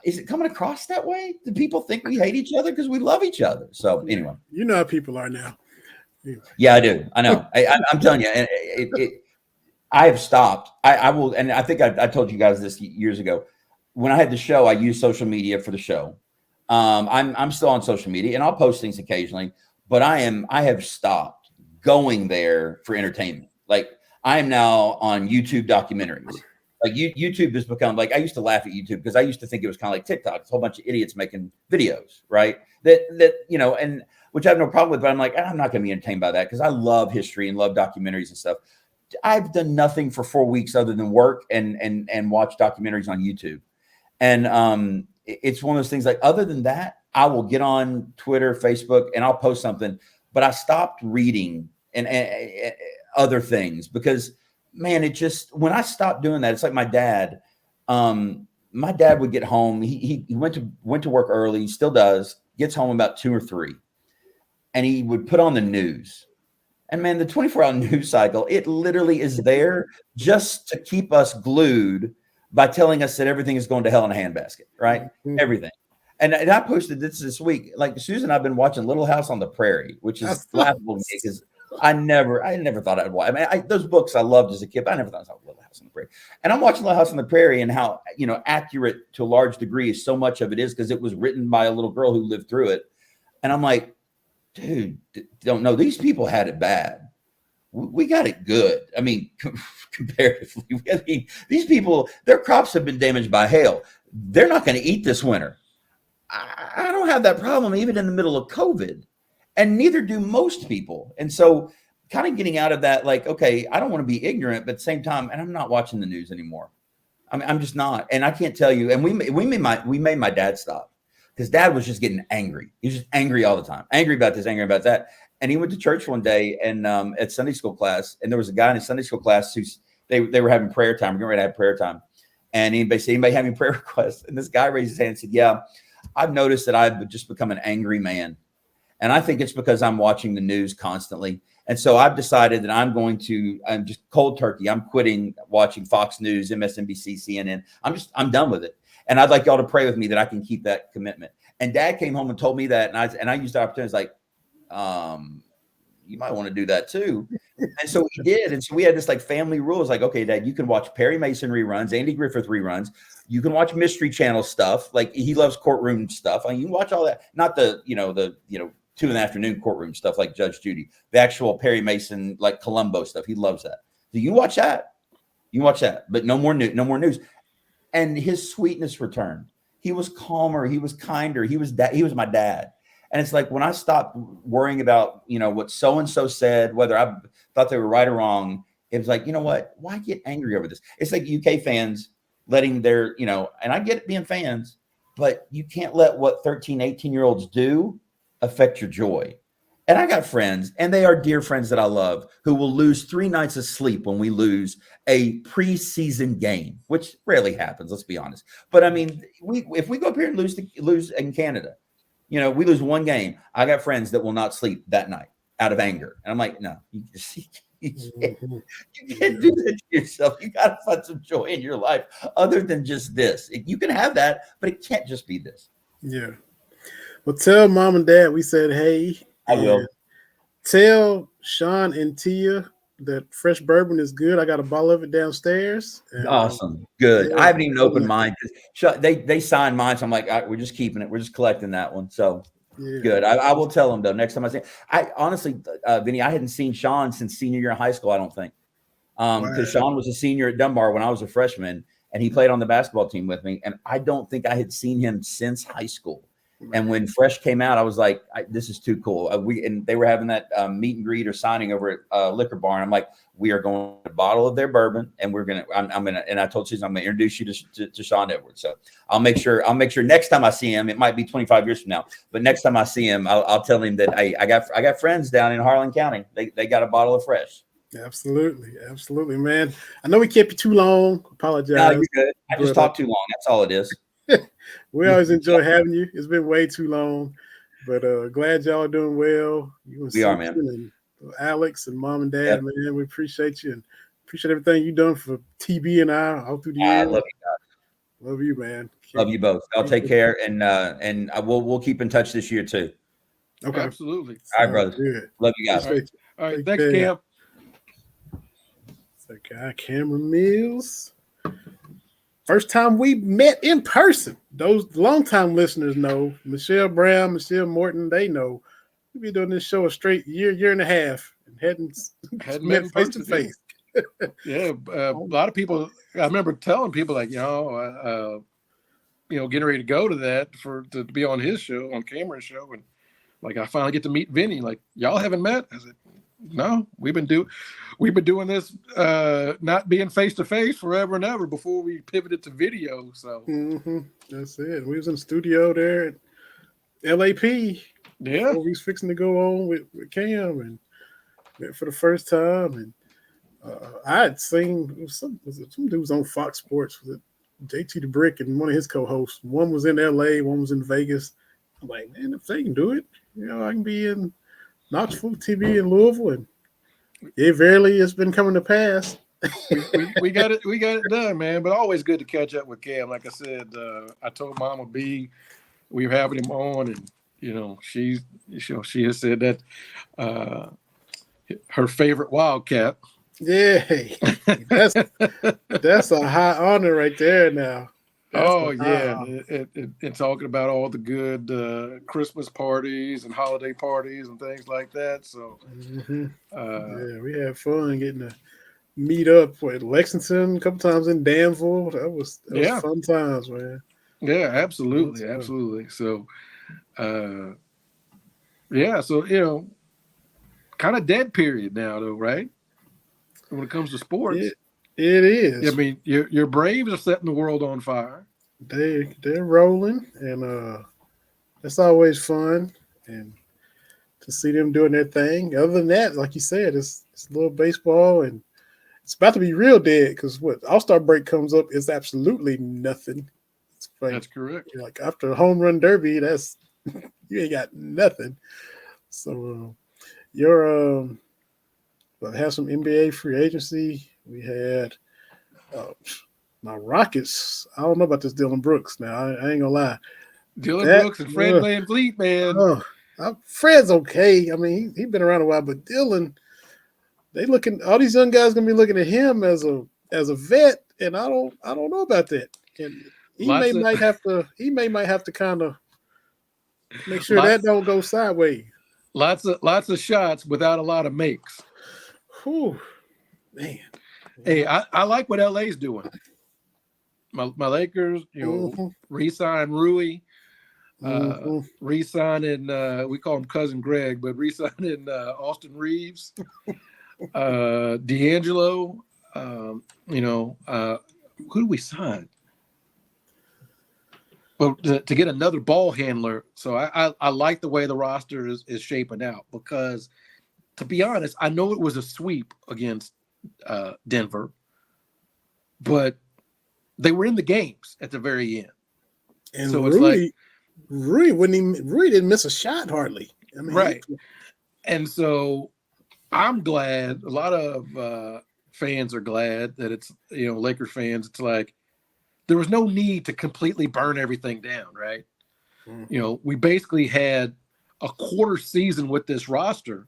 is it coming across that way? Do people think we hate each other because we love each other? So anyway. You know how people are now. Yeah, I do. I know. I'm telling you, and I have stopped. I will, and I think I told you guys this years ago. When I had the show, I used social media for the show. I'm still on social media, and I'll post things occasionally, but I have stopped going there for entertainment. Like I am now on YouTube documentaries. Like YouTube has become like, I used to laugh at YouTube because I used to think it was kind of like TikTok. It's a whole bunch of idiots making videos, right? That and which I have no problem with, but I'm like, I'm not going to be entertained by that because I love history and love documentaries and stuff. I've done nothing for 4 weeks other than work and watch documentaries on YouTube. And it's one of those things, like, other than that, I will get on Twitter, Facebook, and I'll post something, but I stopped reading and other things because, man, it just, when I stopped doing that, it's like my dad. My dad would get home. He went to work early, still does, gets home about 2 or 3, and he would put on the news. And man, the 24-hour news cycle, it literally is there just to keep us glued by telling us that everything is going to hell in a handbasket, right? Mm-hmm. Everything. And I posted this week. Like, Susan and I've been watching Little House on the Prairie, which is laughable to me because I never thought I'd watch. I mean, those books I loved as a kid, but I never thought I was Little House on the Prairie. And I'm watching Little House on the Prairie and how, accurate to a large degree so much of it is because it was written by a little girl who lived through it. And I'm like, dude, don't know. These people had it bad. We got it good. I mean, comparatively, I mean, these people, their crops have been damaged by hail. They're not going to eat this winter. I don't have that problem even in the middle of COVID, and neither do most people. And so kind of getting out of that, like, okay, I don't want to be ignorant, but at the same time, and I'm not watching the news anymore. I mean, I'm just not. And I can't tell you, and we made my dad stop because dad was just getting angry. He was just angry all the time, angry about this, angry about that. And he went to church one day and at Sunday school class, and there was a guy in his Sunday school class who's they were having prayer time, getting ready to have prayer time. And anybody having prayer requests? And this guy raised his hand and said, yeah, I've noticed that I've just become an angry man. And I think it's because I'm watching the news constantly. And so I've decided that I'm just cold turkey. I'm quitting watching Fox News, MSNBC, CNN. I'm done with it. And I'd like y'all to pray with me that I can keep that commitment. And dad came home and told me that. And I used the opportunity. Like, you might want to do that too. And so he did. And so we had this like family rules, like, okay, dad, you can watch Perry Mason reruns, Andy Griffith reruns. You can watch Mystery Channel stuff. Like, he loves courtroom stuff. I mean, you can watch all that, not the 2 in the afternoon courtroom stuff like Judge Judy, the actual Perry Mason, like Columbo stuff. He loves that. So you watch that. But no more news. And his sweetness returned. He was calmer. He was kinder. He was my dad. And it's like, when I stopped worrying about, what so-and-so said, whether I thought they were right or wrong, it was like, you know what? Why get angry over this? It's like UK fans letting their, and I get it being fans, but you can't let what 13, 18-year-olds do affect your joy. And I got friends, and they are dear friends that I love, who will lose 3 nights of sleep when we lose a preseason game, which rarely happens, let's be honest. But I mean, if we go up here and lose in Canada, we lose 1 game. I got friends that will not sleep that night out of anger. And I'm like, no, you can't do that to yourself. You got to find some joy in your life other than just this. You can have that, but it can't just be this. Yeah. Well, tell mom and dad we said hey. I will. Tell Sean and Tia that fresh bourbon is good. I got a bottle of it downstairs. And, awesome. Good. I haven't even opened mine. They signed mine. So I'm like, we're just keeping it. We're just collecting that one. So good. I will tell them though, next time I see him. I honestly, Vinny, I hadn't seen Sean since senior year in high school. I don't think. Because Sean was a senior at Dunbar when I was a freshman and he played on the basketball team with me. And I don't think I had seen him since high school. And when Fresh came out, I was like, this is too cool. And they were having that meet and greet or signing over at Liquor Barn. I'm like, we are going to a bottle of their bourbon, and we're gonna. I'm gonna. And I told Susan, I'm gonna introduce you to Sean Edwards. So I'll make sure next time I see him, it might be 25 years from now, but next time I see him, I'll tell him that I got friends down in Harlan County. They got a bottle of Fresh. Absolutely, man. I know we kept you too long. Apologize. No, you're good. I just talked too long. That's all it is. We always enjoy having you. It's been way too long, but glad y'all are doing well. We are, man. And Alex and mom and dad, man, we appreciate you and appreciate everything you've done for TB and I all through the years. I love you guys. Love you, man. Love you both. I'll take care, and we'll keep in touch this year too. Okay, absolutely. All right, brother. Good. Love you guys. All right. Thanks, Cam. It's that guy, Cameron Mills. First time we met in person. Those longtime listeners know. Michelle Brown, Michelle Morton, they know. We've been doing this show a straight year and a half, and hadn't met face to face. Yeah, a lot of people. I remember telling people like, getting ready to go to that to be on his show, on Cameron's show, and like I finally get to meet Vinny. Like, y'all haven't met? I said, no, we've been doing this not being face to face forever and ever before we pivoted to video. So that's it. We was in the studio there at LAP. Yeah, we was fixing to go on with Cam and met for the first time. And I had seen some dudes on Fox Sports. Was it JT the Brick and one of his co-hosts? One was in LA, one was in Vegas. I'm like, man, if they can do it, I can be in Knoxville, TV in Louisville, and it verily has been coming to pass. we got it done, man. But always good to catch up with Cam. Like I said, I told Mama B we were having him on, and she has said that her favorite Wildcat. Yeah, that's a high honor right there now. And talking about all the good Christmas parties and holiday parties and things like that. So, we had fun getting to meet up with Lexington a couple times in Danville. That was fun times, man. Yeah, absolutely. So, so kind of dead period now, though, right? When it comes to sports. It is. I mean, your Braves are setting the world on fire. They're rolling, and that's always fun, and to see them doing their thing. Other than that, like you said, it's a little baseball, and it's about to be real dead because what All-Star break comes up is absolutely nothing. That's correct. Like after the home run derby, that's you ain't got nothing. So have some NBA free agency. We had my Rockets. I don't know about this Dylan Brooks now. I ain't gonna lie. Brooks and Fred VanVleet, man. Fred's okay. I mean, he's been around a while, but Dylan, all these young guys gonna be looking at him as a vet, and I don't know about that. And he might have to kind of make sure that don't go sideways. Lots of shots without a lot of makes. Whew, man. Hey, I like what LA's doing. My Lakers, re-sign Rui, re-signing we call him Cousin Greg, but re-signing Austin Reeves, D'Angelo. Who do we sign? Well, to get another ball handler. So I like the way the roster is shaping out because, to be honest, I know it was a sweep against Denver, but they were in the games at the very end. And so Rui didn't miss a shot hardly. I mean, right. And so I'm glad. A lot of fans are glad that it's, Lakers fans. It's like there was no need to completely burn everything down, right? Mm-hmm. We basically had a quarter season with this roster.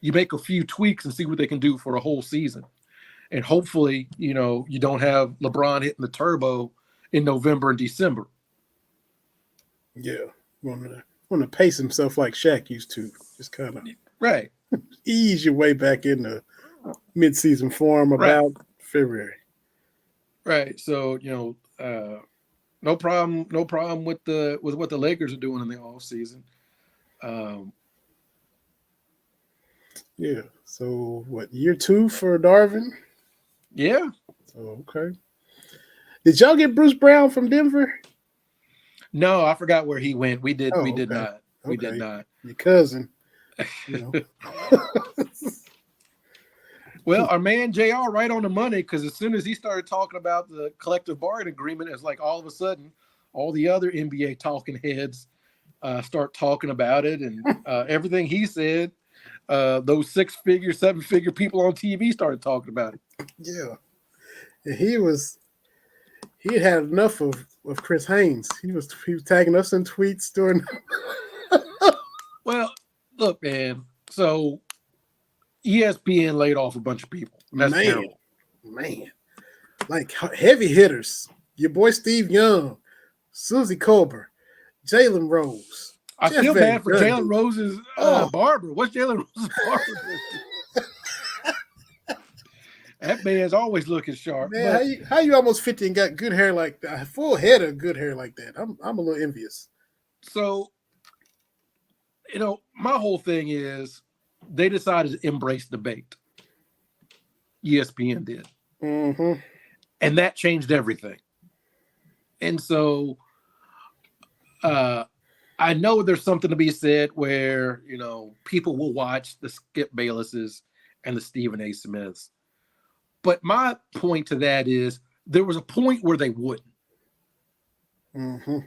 You make a few tweaks and see what they can do for a whole season. And hopefully, you don't have LeBron hitting the turbo in November and December. Yeah. Want to pace himself like Shaq used to. Just kind of right. Ease your way back into mid-season form about February. Right. So, no problem with what the Lakers are doing in the off season. Yeah. So what, year 2 for Darvin? Yeah. Okay. Did y'all get Bruce Brown from Denver? No, I forgot where he went. We did not. We did not. Your cousin. Well, our man JR right on the money, because as soon as he started talking about the collective bargaining agreement, it's like all of a sudden all the other NBA talking heads start talking about it, and everything he said, those 6-figure, 7-figure people on TV started talking about it. Yeah. And he had enough of Chris Haynes. He was tagging us in tweets during. Well, look, man. So ESPN laid off a bunch of people. That's terrible. Man. Like heavy hitters. Your boy Steve Young, Susie Colbert, Jalen Rose. I feel bad for Jalen Rose's barber. What's Jalen Rose's barber? That man's always looking sharp. Man, how you almost 50 and got good hair like that? Full head of good hair like that. I'm a little envious. So, my whole thing is they decided to embrace debate. ESPN did. Mm-hmm. And that changed everything. And so I know there's something to be said where, people will watch the Skip Baylesses and the Stephen A. Smiths. But my point to that is there was a point where they wouldn't. Mm-hmm.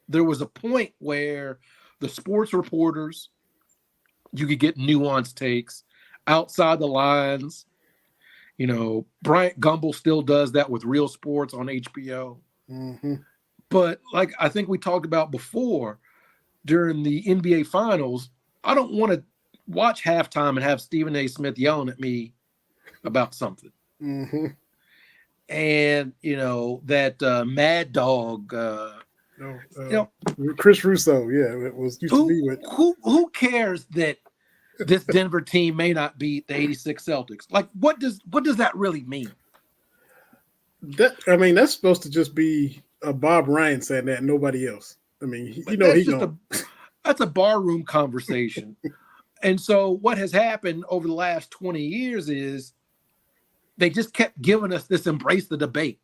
There was a point where the sports reporters, you could get nuanced takes outside the lines. Bryant Gumbel still does that with Real Sports on HBO. Mm-hmm. But like I think we talked about before, during the NBA Finals, I don't want to watch halftime and have Stephen A. Smith yelling at me about something. Mm-hmm. And that Mad Dog, Chris Russo, it was used to be with. Who cares that this Denver team may not beat the '86 Celtics? Like, what does that really mean? That's supposed to just be Bob Ryan saying that, and nobody else. That's a barroom conversation. And so what has happened over the last 20 years is they just kept giving us this embrace the debate.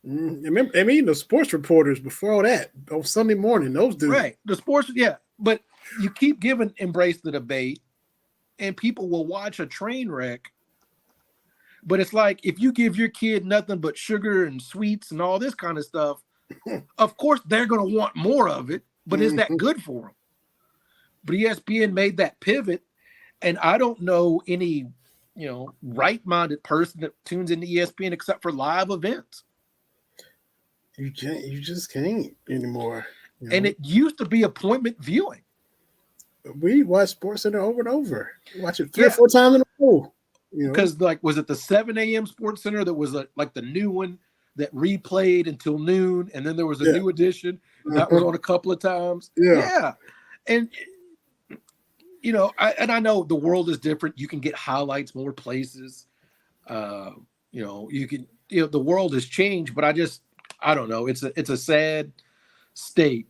The sports reporters before all that, on Sunday morning, those dudes. Right. The sports, yeah. But you keep giving embrace the debate, and people will watch a train wreck. But it's like if you give your kid nothing but sugar and sweets and all this kind of stuff, of course they're going to want more of it. But is that good for them? But ESPN made that pivot, and I don't know any, right-minded person that tunes into ESPN except for live events. You just can't anymore. And it used to be appointment viewing. We watch SportsCenter over and over. Watch it 3 or 4 times in a row. Because was it the 7 a.m. SportsCenter that was like the new one that replayed until noon, and then there was a new edition that was on a couple of times. Yeah. And I know the world is different. You can get highlights more places. You can. The world has changed, but I don't know. It's a sad state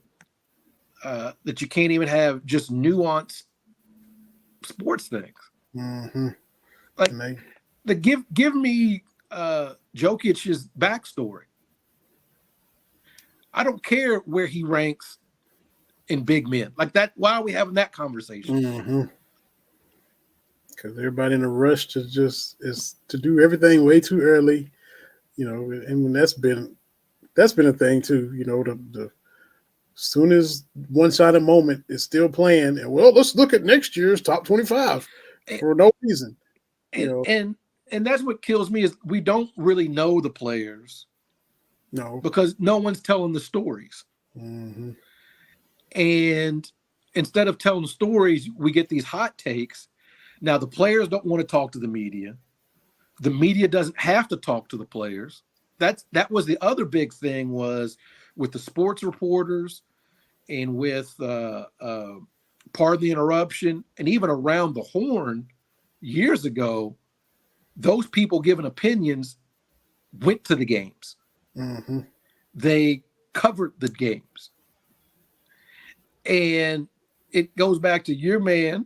that you can't even have just nuanced sports things. Mm-hmm. Like give me Jokic's backstory. I don't care where he ranks in big men like that. Why are we having that conversation? Mm-hmm. Because everybody in a rush to do everything way too early, and that's been a thing too. The soon as one-sided moment is still playing, and well, let's look at next year's top 25 for no reason. And that's what kills me is we don't really know the players. No, because no one's telling the stories. Mm-hmm. And instead of telling stories, we get these hot takes. Now the players don't want to talk to the media. The media doesn't have to talk to the players. That was the other big thing was with the sports reporters and with Pardon the Interruption and even Around the Horn years ago, those people giving opinions went to the games. Mm-hmm. They covered the games. And it goes back to your man,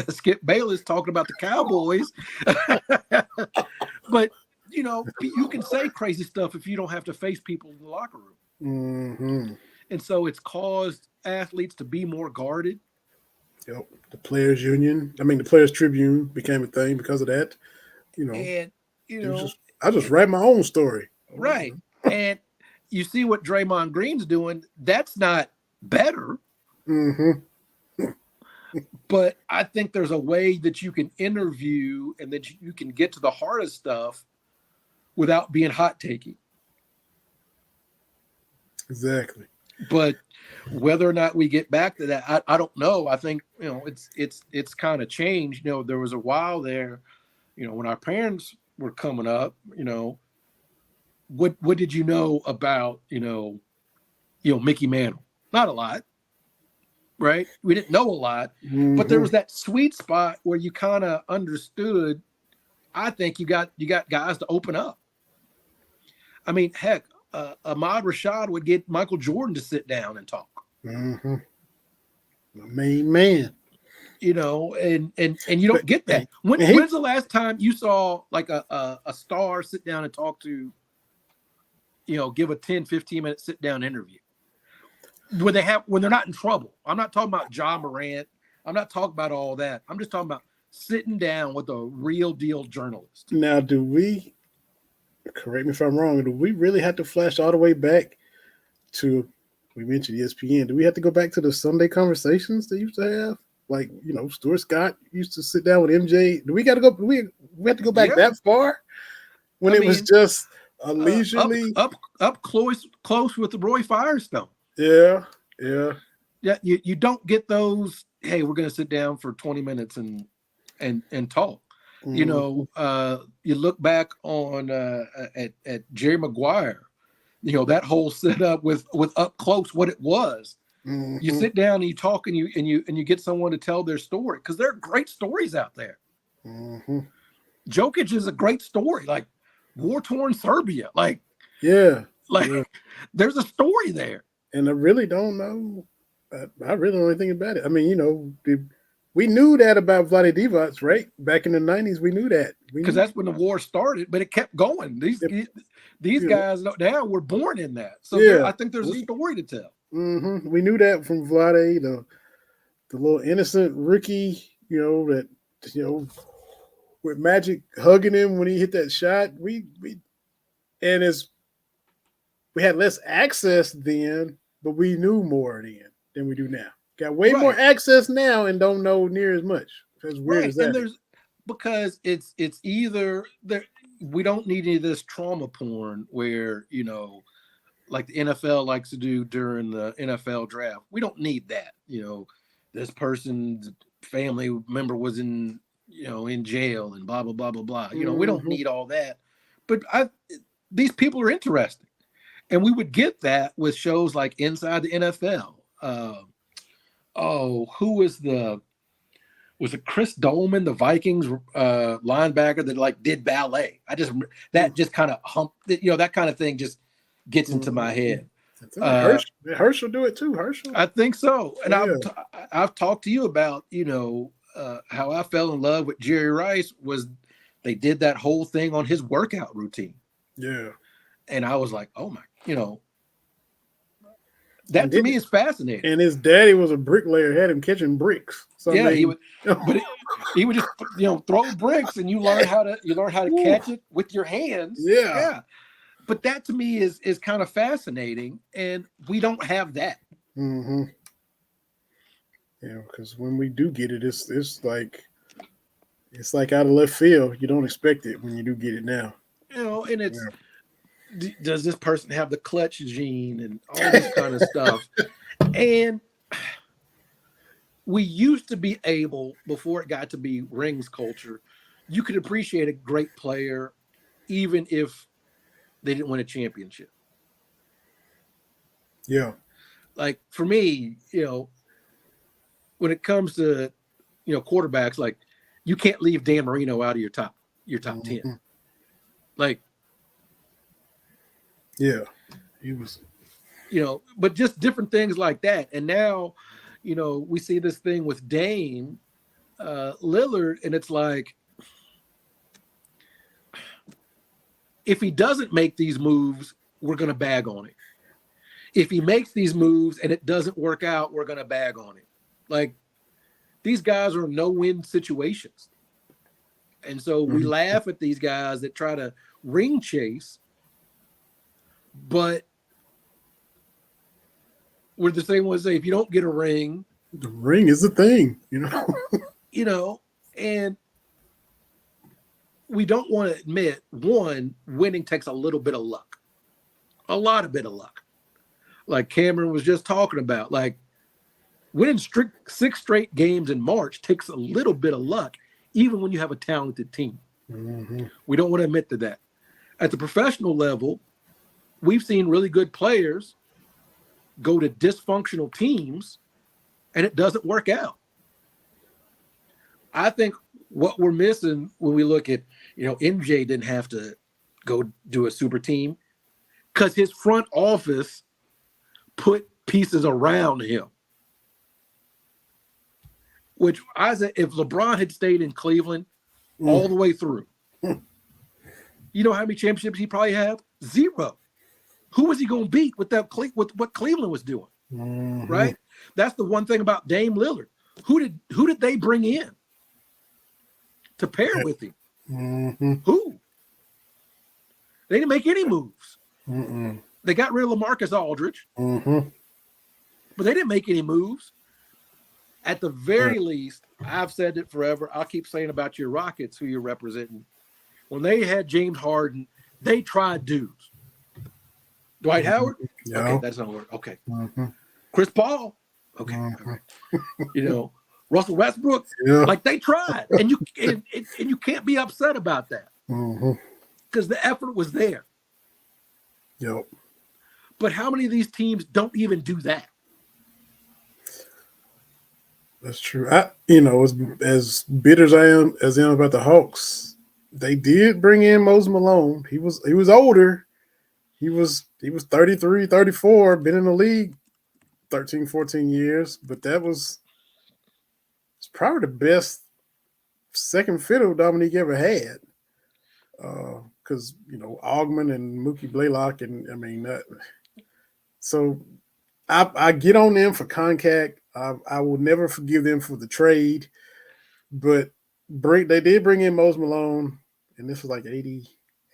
Skip Bayless, talking about the Cowboys. But, you can say crazy stuff if you don't have to face people in the locker room. Mm-hmm. And so it's caused athletes to be more guarded. Yep. The Players Tribune became a thing because of that. And, I just write my own story. Right. And you see what Draymond Green's doing. That's not better. Mm-hmm. But I think there's a way that you can interview and that you can get to the heart of stuff without being hot taking. Exactly. But whether or not we get back to that, I don't know. I think, it's kind of changed. There was a while there, when our parents were coming up, what did you know about, Mickey Mantle? Not a lot. Right? We didn't know a lot, Mm-hmm. but there was that sweet spot where you kind of understood. I think you got guys to open up. I mean, heck, Ahmad Rashad would get Michael Jordan to sit down and talk. Mm-hmm. My main man. And you don't get that. When's the last time you saw like a star sit down and talk to, give a 10, 15-minute sit down interview? When they're not in trouble. I'm not talking about John Morant. I'm not talking about all that. I'm just talking about sitting down with a real deal journalist. Now, correct me if I'm wrong, do we really have to flash all the way back to, we mentioned ESPN, do we have to go back to the Sunday conversations they used to have? Like, Stuart Scott used to sit down with MJ. Do we got to go, we have to go back that far? When it was just a leisurely. Up close with the Roy Firestone. Yeah. You don't get those. Hey, we're going to sit down for 20 minutes and talk. Mm-hmm. You look back on at Jerry Maguire. That whole setup with up close what it was. Mm-hmm. You sit down and you talk and you get someone to tell their story because there are great stories out there. Mm-hmm. Jokic is a great story, like war-torn Serbia, there's a story there. And I really don't know. I really don't know anything about it. I mean, we knew that about Vlade Divac, right? Back in the 90s, we knew that. Because that's when the war started, but it kept going. These guys now were born in that. So I think there's a story to tell. Mm-hmm. We knew that from Vlade, the little innocent rookie, with Magic hugging him when he hit that shot. We had less access then, but we knew more then than we do now. Got way more access now and don't know near as much. As weird as that. And because it's either there. We don't need any of this trauma porn where like the NFL likes to do during the NFL draft. We don't need that. This person's family member was in jail and blah blah blah blah blah. We don't need all that. But these people are interesting. And we would get that with shows like Inside the NFL. Who was it Chris Dolman, the Vikings linebacker that did ballet? That just kind of humped, that kind of thing just gets into my head. Herschel do it too. Herschel, I think so. And I've talked to you about how I fell in love with Jerry Rice was they did that whole thing on his workout routine. Yeah. And I was like, oh my, that to me is fascinating. And his daddy was a bricklayer, had him catching bricks. So he would just throw bricks, and you learn how to catch it with your hands. Yeah. But that to me is kind of fascinating, and we don't have that. Mm-hmm. Yeah, because when we do get it, it's like out of left field. You don't expect it when you do get it now. And it's does this person have the clutch gene and all this kind of stuff? And we used to be able, before it got to be rings culture, you could appreciate a great player even if they didn't win a championship. Yeah. Like for me, when it comes to, quarterbacks, like you can't leave Dan Marino out of your top 10. Like, yeah, he was, but just different things like that. And now, we see this thing with Dame Lillard, and it's like, if he doesn't make these moves, we're going to bag on it. If he makes these moves and it doesn't work out, we're going to bag on it. Like, these guys are no-win situations. And so we laugh at these guys that try to ring chase, but we're the same ones say, if you don't get a ring, the ring is the thing, and we don't want to admit, one, winning takes a little bit of luck, a lot of bit of luck. Like Cameron was just talking about, like winning 6 straight games in March takes a little bit of luck, even when you have a talented team. Mm-hmm. We don't want to admit to that. At the professional level, we've seen really good players go to dysfunctional teams and it doesn't work out. I think what we're missing when we look at, MJ didn't have to go do a super team because his front office put pieces around him. Which I said, if LeBron had stayed in Cleveland all the way through, you know how many championships he probably had? 0. Who was he going to beat with what Cleveland was doing? Mm-hmm. Right? That's the one thing about Dame Lillard. Who did they bring in to pair with him? Mm-hmm. Who? They didn't make any moves. Mm-mm. They got rid of LaMarcus Aldridge, but they didn't make any moves. At the very least, I've said it forever. I'll keep saying about your Rockets, who you're representing. When they had James Harden, they tried dudes. Dwight Howard? Yeah. Okay, that's not work. Okay. Chris Paul? Okay. Russell Westbrook? Yeah. Like they tried. And you can't be upset about that. Because the effort was there. Yep. But how many of these teams don't even do that? That's true. As bitter as I am about the Hawks, they did bring in Moses Malone. He was older. He was 33, 34, been in the league 13, 14 years, but it's probably the best second fiddle Dominique ever had. Because Augman and Mookie Blaylock, and I mean that. So I get on them for CONCAC. I will never forgive them for the trade, but they did bring in Moses Malone, and this was like 80,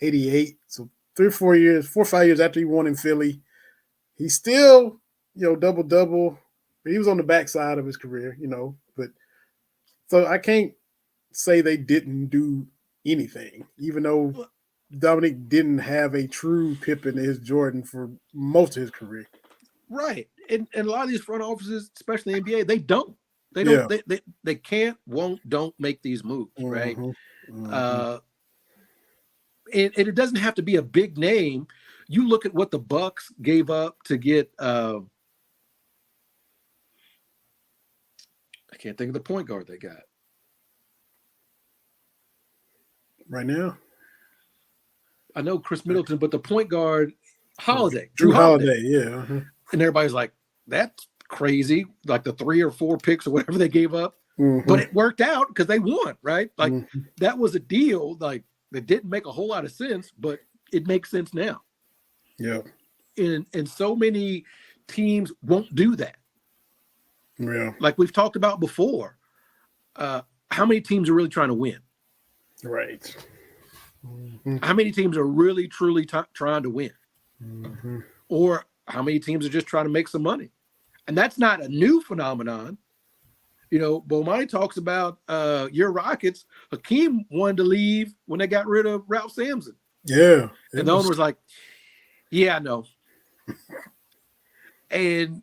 88. So 4 or 5 years after he won in Philly, he still, double-double. But he was on the backside of his career, But so I can't say they didn't do anything, even though Dominique didn't have a true Pippen as Jordan for most of his career. Right. And a lot of these front offices, especially NBA, they don't. They don't. Yeah. They can't, won't, don't make these moves, right? And it doesn't have to be a big name. You look at what the Bucks gave up to get. I can't think of the point guard they got right now. I know Chris Middleton, but the point guard Holiday, Drew Holiday, yeah. And everybody's like, that's crazy, like the 3 or 4 picks or whatever they gave up. But it worked out because they won, right? Like that was a deal like that didn't make a whole lot of sense, but it makes sense now. Yeah. And so many teams won't do that. Yeah. Like we've talked about before. How many teams are really trying to win? Right. How many teams are really, truly trying to win? Or how many teams are just trying to make some money? And that's not a new phenomenon. You know, Bomani talks about your Rockets. Hakeem wanted to leave when they got rid of Ralph Sampson. Yeah. And the owner was like, yeah, I know. And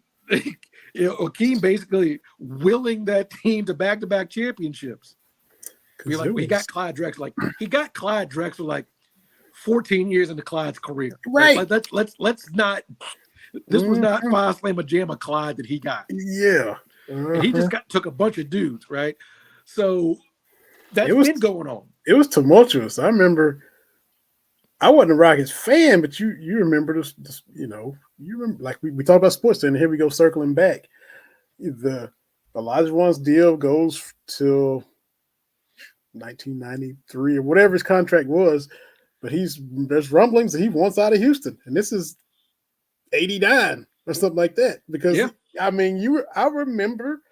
Hakeem basically willing that team to back-to-back championships. He got Clyde Drexler. He got Clyde Drexler like 14 years into Clyde's career. Right. Let's not. This was not Five Slamma Jamma Clyde that he got. Yeah. And he just took a bunch of dudes, right? So that's been going on. It was tumultuous. I remember. I wasn't a Rockets fan, but you remember this, you remember, like we talked about sports, and here we go circling back. The Olajuwon's deal goes till 1993 or whatever his contract was, but there's rumblings that he wants out of Houston, and this is 89 or something like that. Because I remember,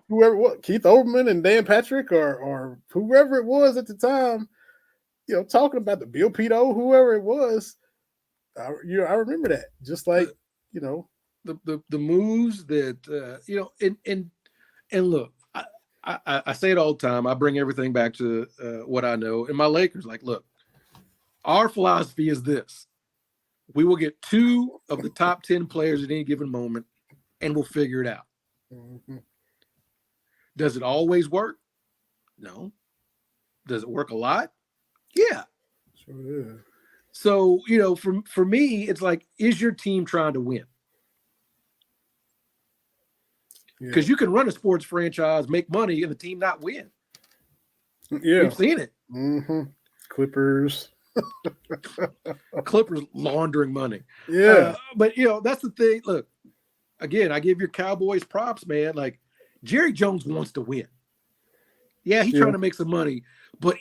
whoever it was, Keith Olbermann and Dan Patrick or whoever it was at the time, talking about the Bill Pito, whoever it was. I remember that. Just like the moves that and look, I say it all the time. I bring everything back to what I know. And my Lakers, like, look, our philosophy is this: we will get 2 of the top 10 players at any given moment, and we'll figure it out. Mm-hmm. Does it always work? No. Does it work a lot? Yeah. Sure is. So, for me, it's like, is your team trying to win? Because you can run a sports franchise, make money, and the team not win. Yeah. We've seen it. Mm-hmm. Clippers laundering money. Yeah. But, that's the thing. Look, again, I give your Cowboys props, man. Like, Jerry Jones wants to win. Yeah, he's trying to make some money, but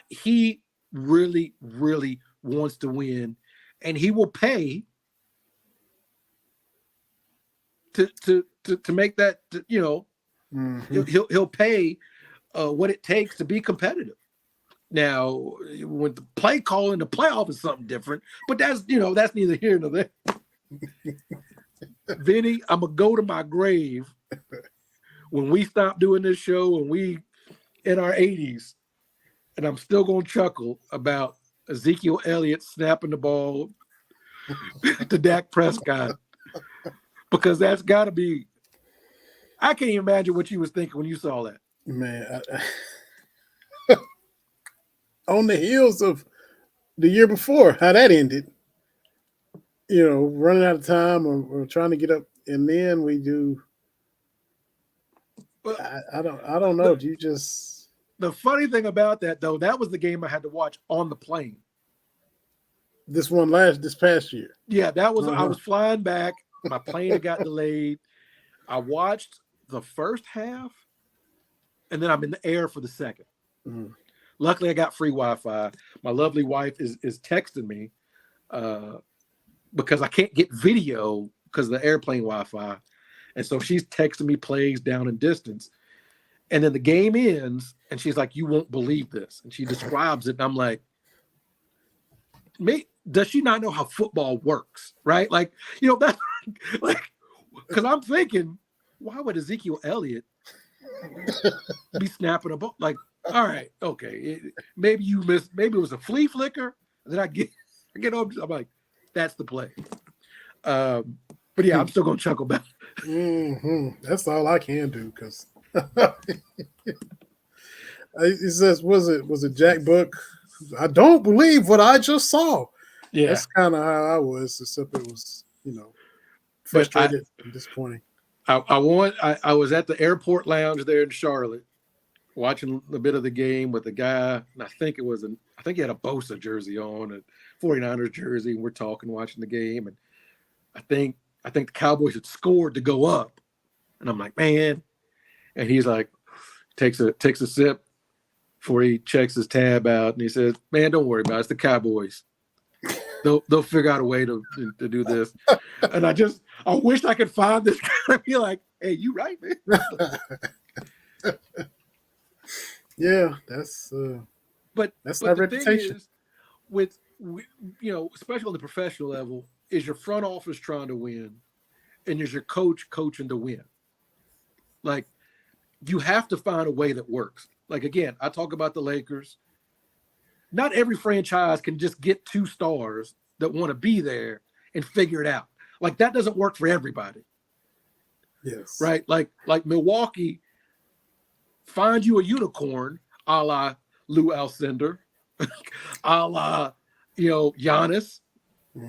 he really, really wants to win, and he will pay to make that. Mm-hmm. He'll pay what it takes to be competitive. Now, when the play call in the playoff is something different, but that's neither here nor there. Vinny, I'm gonna go to my grave when we stop doing this show and we in our 80s, and I'm still gonna chuckle about Ezekiel Elliott snapping the ball to Dak Prescott, because that's got to be. I can't even imagine what you was thinking when you saw that. Man, on the heels of the year before, how that ended, running out of time or trying to get up, and then we do. Well, I don't know. Do you just? The funny thing about that, though, that was the game I had to watch on the plane. This past year. Yeah, that was. I was flying back. My plane had got delayed. I watched the first half, and then I'm in the air for the second. Mm-hmm. Luckily, I got free Wi-Fi. My lovely wife is texting me because I can't get video because of the airplane Wi-Fi. And so she's texting me plays down in distance. And then the game ends, and she's like, "You won't believe this." And she describes it, and I'm like, does she not know how football works? Right? Like, that's like, because I'm thinking, why would Ezekiel Elliott be snapping a ball? Like, all right, okay, maybe you missed. Maybe it was a flea flicker. And then I get over. I'm like, that's the play. But yeah, I'm still gonna chuckle back. Mm-hmm. That's all I can do, because it says, was it Jack Book? I don't believe what I just saw. Yeah, that's kind of how I was, except it was frustrated and disappointing. I was at the airport lounge there in Charlotte, watching a bit of the game with the guy, and I think he had a Bosa jersey on, a 49ers jersey, and we're talking, watching the game, and I think the Cowboys had scored to go up, and I'm like, man, and he's like, takes a sip before he checks his tab out, and he says, "Man, don't worry about it. It's the Cowboys. They'll figure out a way to do this." And I wish I could find this guy and be like, "Hey, you right, man." Yeah, that's my reputation. Thing is, with especially on the professional level, is your front office trying to win, and is your coach coaching to win? Like, you have to find a way that works. Like, again, I talk about the Lakers. Not every franchise can just get 2 stars that want to be there and figure it out. Like, that doesn't work for everybody. Yes. Right? Like Milwaukee, find you a unicorn, a la Lou Alcindor, a la, Giannis,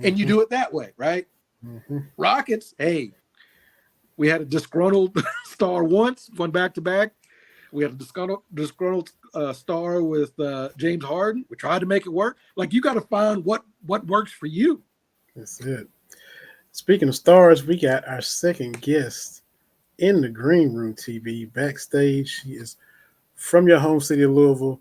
and you do it that way, right? Mm-hmm. Rockets, hey, we had a disgruntled star once, one back-to-back. We had a disgruntled star with James Harden. We tried to make it work. Like, you got to find what works for you. That's it. Speaking of stars, we got our second guest in the Green Room TV backstage. She is from your home city of Louisville.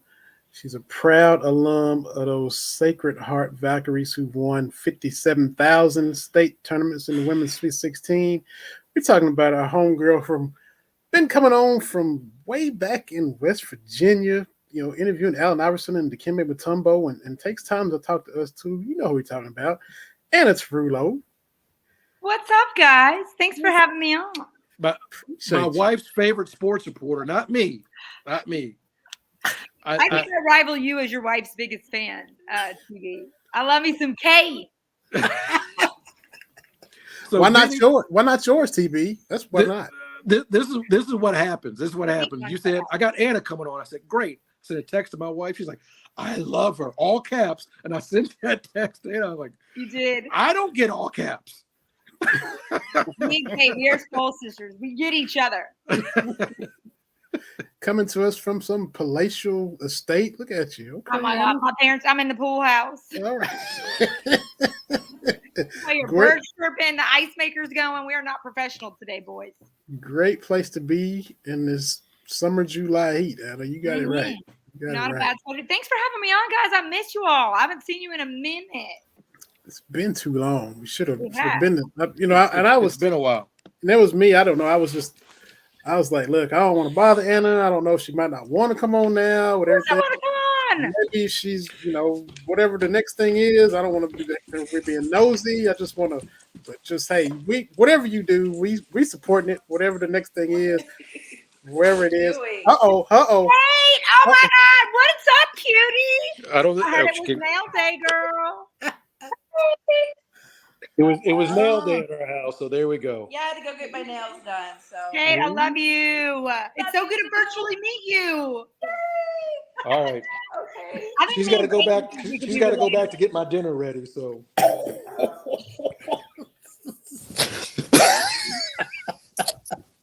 She's a proud alum of those Sacred Heart Valkyries who won 57,000 state tournaments in the women's Sweet 16. We're talking about our homegirl been coming on from way back in West Virginia, interviewing Allen Iverson and Dikembe Mutombo, and takes time to talk to us too. You know who we're talking about. Anna Tarullo. What's up, guys? Thanks for having me on. My wife's favorite sports reporter, not me. I think I rival you as your wife's biggest fan, TV. I love me some Kate. So why not yours? Why not yours, TB? That's why not. This is what happens. This is what happens. You said, I got Anna coming on. I said, great. I sent a text to my wife. She's like, I love her, all caps. And I sent that text to Anna. I was like, you did. I don't get all caps. Me and Kate, we are soul sisters. We get each other. Coming to us from some palatial estate. Look at you. Okay. Oh my God, my parents. I'm in the pool house. All right. Oh, your birds chirping, the ice maker's going. We are not professional today, boys. Great place to be in this summer July heat, Anna. You got it right. Not a bad subject. Thanks for having me on, guys. I missed you all. I haven't seen you in a minute. It's been too long. We should have been. It's been a while. And that was me. I don't know. I was like, look, I don't want to bother Anna. I don't know if she might not want to come on now. Whatever. I want to come on. Maybe she's, whatever the next thing is. I don't want to be we're being nosy. I just want to, but just hey, whatever you do, we supporting it. Whatever the next thing is, wherever it is. Wait, oh my God, what's up, cutie? I don't. I heard it was nail day, girl. It was nail day at our house, so there we go. Yeah, I had to go get my nails done. So Kate, I love you. It's so good to virtually meet you. All right. Okay. She's got to go back. She's got to go back to get my dinner ready. So.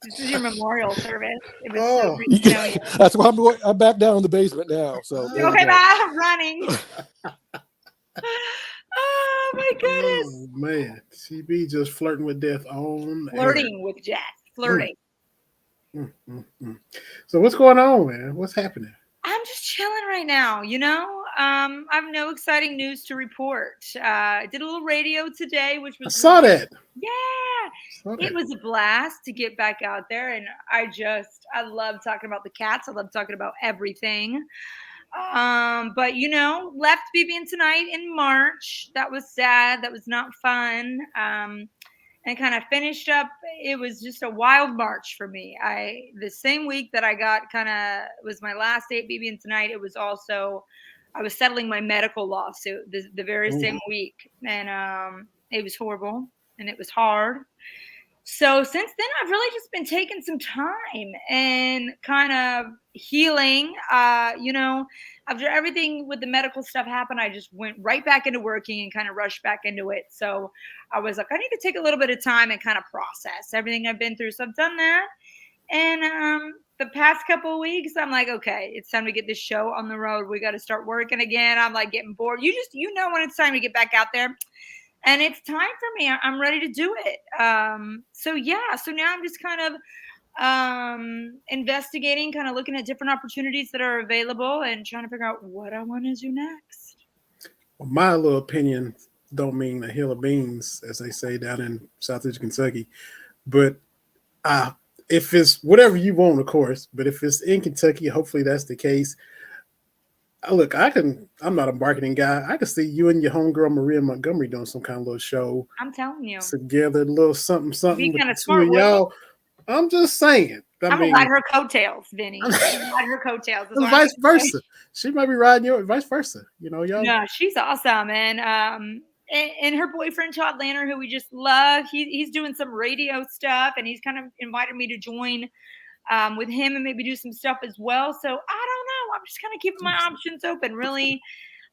This is your memorial service. It was so great to know you. That's why I'm back down in the basement now. So. Okay, bye. I'm running. Oh my goodness! Oh man, CB just flirting with death on flirting with death. Flirting. So what's going on, man? What's happening? I'm just chilling right now. I have no exciting news to report. I did a little radio today, which was I saw that. Yeah, it was a blast to get back out there, and I love talking about the cats. I love talking about everything. But left BBN tonight in March. That was sad. That was not fun. And kind of finished up. It was just a wild March for me. The same week that I got was my last day at BBN tonight. It was also, I was settling my medical lawsuit the very same week. And it was horrible and it was hard. So since then, I've really just been taking some time and kind of healing. After everything with the medical stuff happened, I just went right back into working and kind of rushed back into it. So I was like, I need to take a little bit of time and kind of process everything I've been through. So I've done that. And the past couple of weeks, I'm like, okay, it's time to get this show on the road. We got to start working again. I'm like getting bored. You know when it's time to get back out there. And it's time for me. I'm ready to do it. So now I'm just kind of investigating, kind of looking at different opportunities that are available and trying to figure out what I want to do next. Well, my little opinion don't mean a hill of beans, as they say down in Southeast Kentucky. But if it's whatever you want, of course, but if it's in Kentucky, hopefully that's the case. Look, I'm not a marketing guy. I can see you and your homegirl Maria Montgomery doing some kind of little show. I'm telling you. Together, a little something Be with kind the of two smart, of y'all. I'm just saying. I'm gonna ride her coattails, Vinny. I'm gonna ride her coattails. Vice versa. She might be riding your vice versa. Y'all. No, she's awesome. And her boyfriend Todd Lanner, who we just love, he's doing some radio stuff, and he's kind of invited me to join with him and maybe do some stuff as well. So I don't know. I'm just kind of keeping my options open. Really,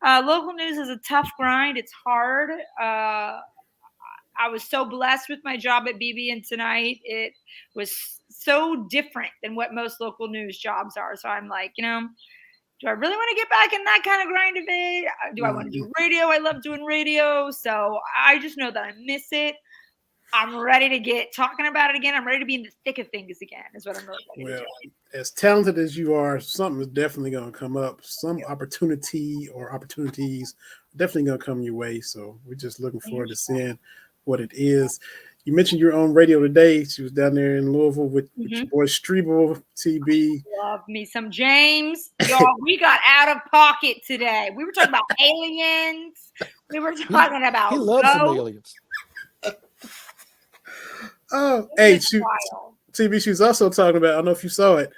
local news is a tough grind. It's hard. I was so blessed with my job at BBN tonight. It was so different than what most local news jobs are. So I'm like, do I really want to get back in that kind of grind of it? Do I want to do radio? I love doing radio. So I just know that I miss it. I'm ready to get talking about it again. I'm ready to be in the thick of things again, is what I'm really ready to do. As talented as you are, something is definitely going to come up. Some opportunity or opportunities are definitely going to come your way. So we're just looking forward to seeing what it is. You mentioned your own radio today. She was down there in Louisville with your boy Strebel, TB. Love me some James. Y'all, we got out of pocket today. We were talking about aliens. We were talking about he loves some aliens. Oh, hey, TB, she was also talking about, I don't know if you saw it,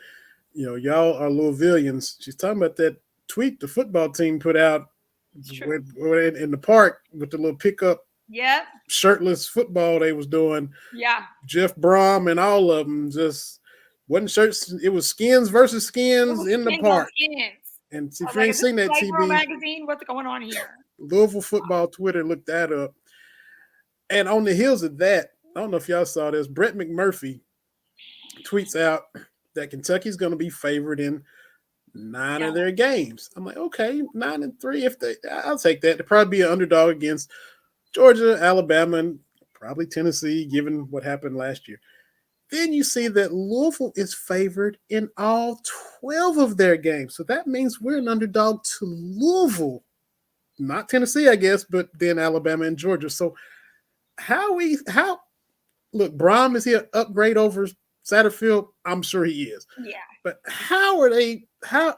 y'all are Louisvillians. She's talking about that tweet the football team put out in the park with the little pickup shirtless football they was doing. Yeah. Jeff Brom and all of them just wasn't shirts. It was skins versus skins in the park. And if you ain't seen that, TB magazine, what's going on here? Louisville football Twitter, look that up. And on the heels of that, I don't know if y'all saw this, Brett McMurphy tweets out that Kentucky's going to be favored in 9 of their games. I'm like, okay, 9-3. I'll take that. They'll probably be an underdog against Georgia, Alabama, and probably Tennessee, given what happened last year. Then you see that Louisville is favored in all 12 of their games. So that means we're an underdog to Louisville. Not Tennessee, I guess, but then Alabama and Georgia. So look, Brom, is he an upgrade over Satterfield? I'm sure he is. Yeah. But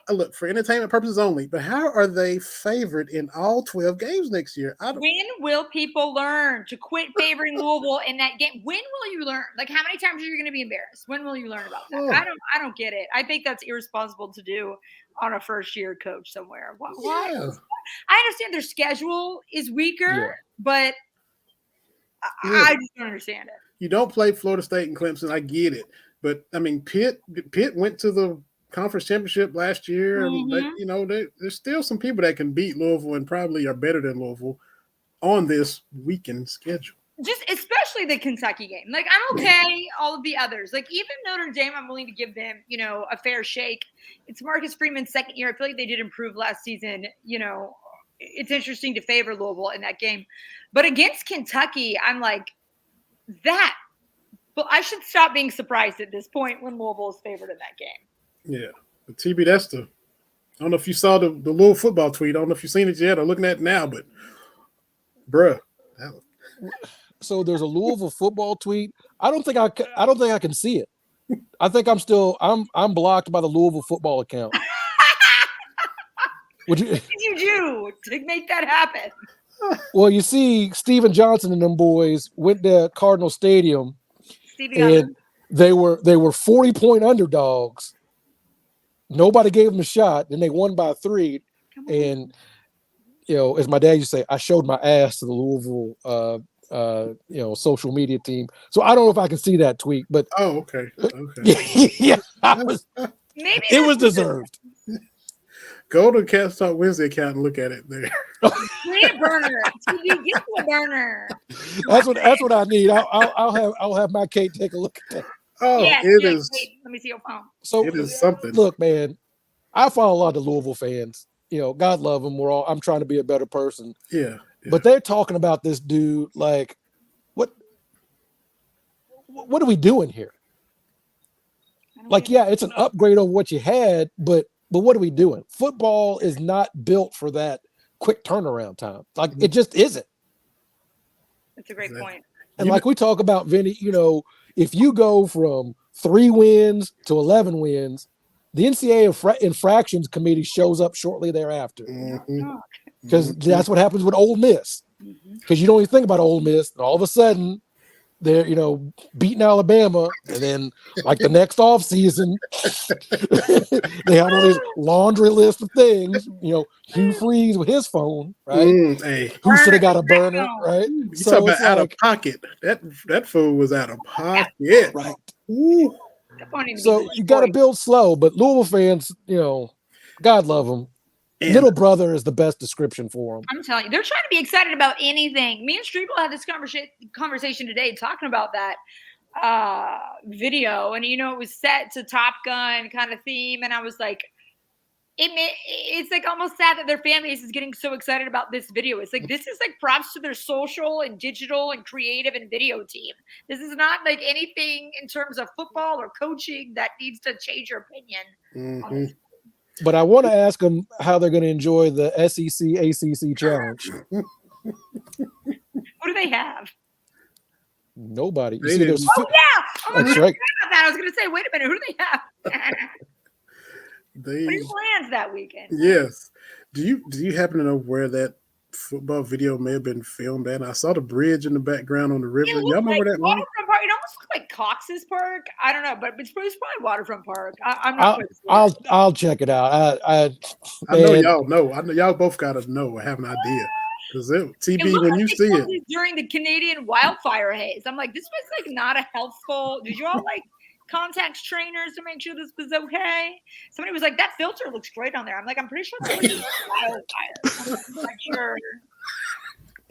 look, for entertainment purposes only, but how are they favored in all 12 games next year? When will people learn to quit favoring Louisville in that game? When will you learn? Like, how many times are you going to be embarrassed? When will you learn about that? I don't get it. I think that's irresponsible to do on a first-year coach somewhere. Why? Yeah. I understand their schedule is weaker, but I just don't understand it. You don't play Florida State and Clemson. I get it. But, I mean, Pitt went to the conference championship last year. And there's still some people that can beat Louisville and probably are better than Louisville on this weekend schedule. Just especially the Kentucky game. Like, I'm okay, all of the others. Like, even Notre Dame, I'm willing to give them, a fair shake. It's Marcus Freeman's second year. I feel like they did improve last season. It's interesting to favor Louisville in that game. But against Kentucky, I'm like, that. But I should stop being surprised at this point when Louisville is favored in that game. Yeah. But TB, I don't know if you saw the Louisville football tweet. I don't know if you've seen it yet or looking at it now, but bruh. So there's a Louisville football tweet. I don't think I can see it. I think I'm blocked by the Louisville football account. What did you do to make that happen? Well, you see, Steven Johnson and them boys went to Cardinal Stadium, and they were 40-point underdogs. Nobody gave them a shot, and they won by 3. And as my dad used to say, I showed my ass to the Louisville, social media team. So I don't know if I can see that tweet, but okay. Yeah, it was deserved. Go to Cats Talk Wednesday account and look at it there. Get a burner. Get a burner. That's what I need. I'll have my Kate take a look at that. Oh, it is. Wait, let me see your phone. So it is something. Look, man, I follow a lot of Louisville fans. God love them. I'm trying to be a better person. Yeah. But they're talking about this dude like, what are we doing here? Like, yeah, it's an upgrade over what you had, but what are we doing? Football is not built for that quick turnaround time. Like, it just isn't. That's a great point. And like we talk about, Vinny, if you go from 3 wins to 11 wins, the NCAA infractions committee shows up shortly thereafter. Because that's what happens with Ole Miss. Because you don't even think about Ole Miss, and all of a sudden they're beating Alabama, and then like the next off season they have all this laundry list of things. Hugh Freeze with his phone, right? Who should have got a burner, right? You talk about out of pocket. That fool was out of pocket, right? Ooh. So you got to build slow, but Louisville fans, God love them. Little brother is the best description for him. I'm telling you, they're trying to be excited about anything. Me and Striegel had this conversation today talking about that video, and it was set to Top Gun kind of theme, and I was like, it's like almost sad that their fan base is getting so excited about this video. It's like, this is like props to their social and digital and creative and video team. This is not like anything in terms of football or coaching that needs to change your opinion on this. But I want to ask them how they're going to enjoy the SEC ACC challenge. Who do they have? Nobody. You see, yeah. That's right. I was going to say, wait a minute. Who do they have? What are your plans that weekend? Yes. Do you happen to know where that football video may have been filmed at? I saw the bridge in the background on the river. Y'all remember that one? Waterfront Park. It almost looked like Cox's Park. I don't know, but it's probably Waterfront Park. I'm not quite sure. I'll check it out. I know y'all know. I know y'all both got to know or have an idea. Because TB, when you see it during the Canadian wildfire haze, I'm like, this was like not a healthful. Did you all like contact trainers to make sure this was okay? Somebody was like, that filter looks great on there. I'm like, I'm pretty sure that was wildfire.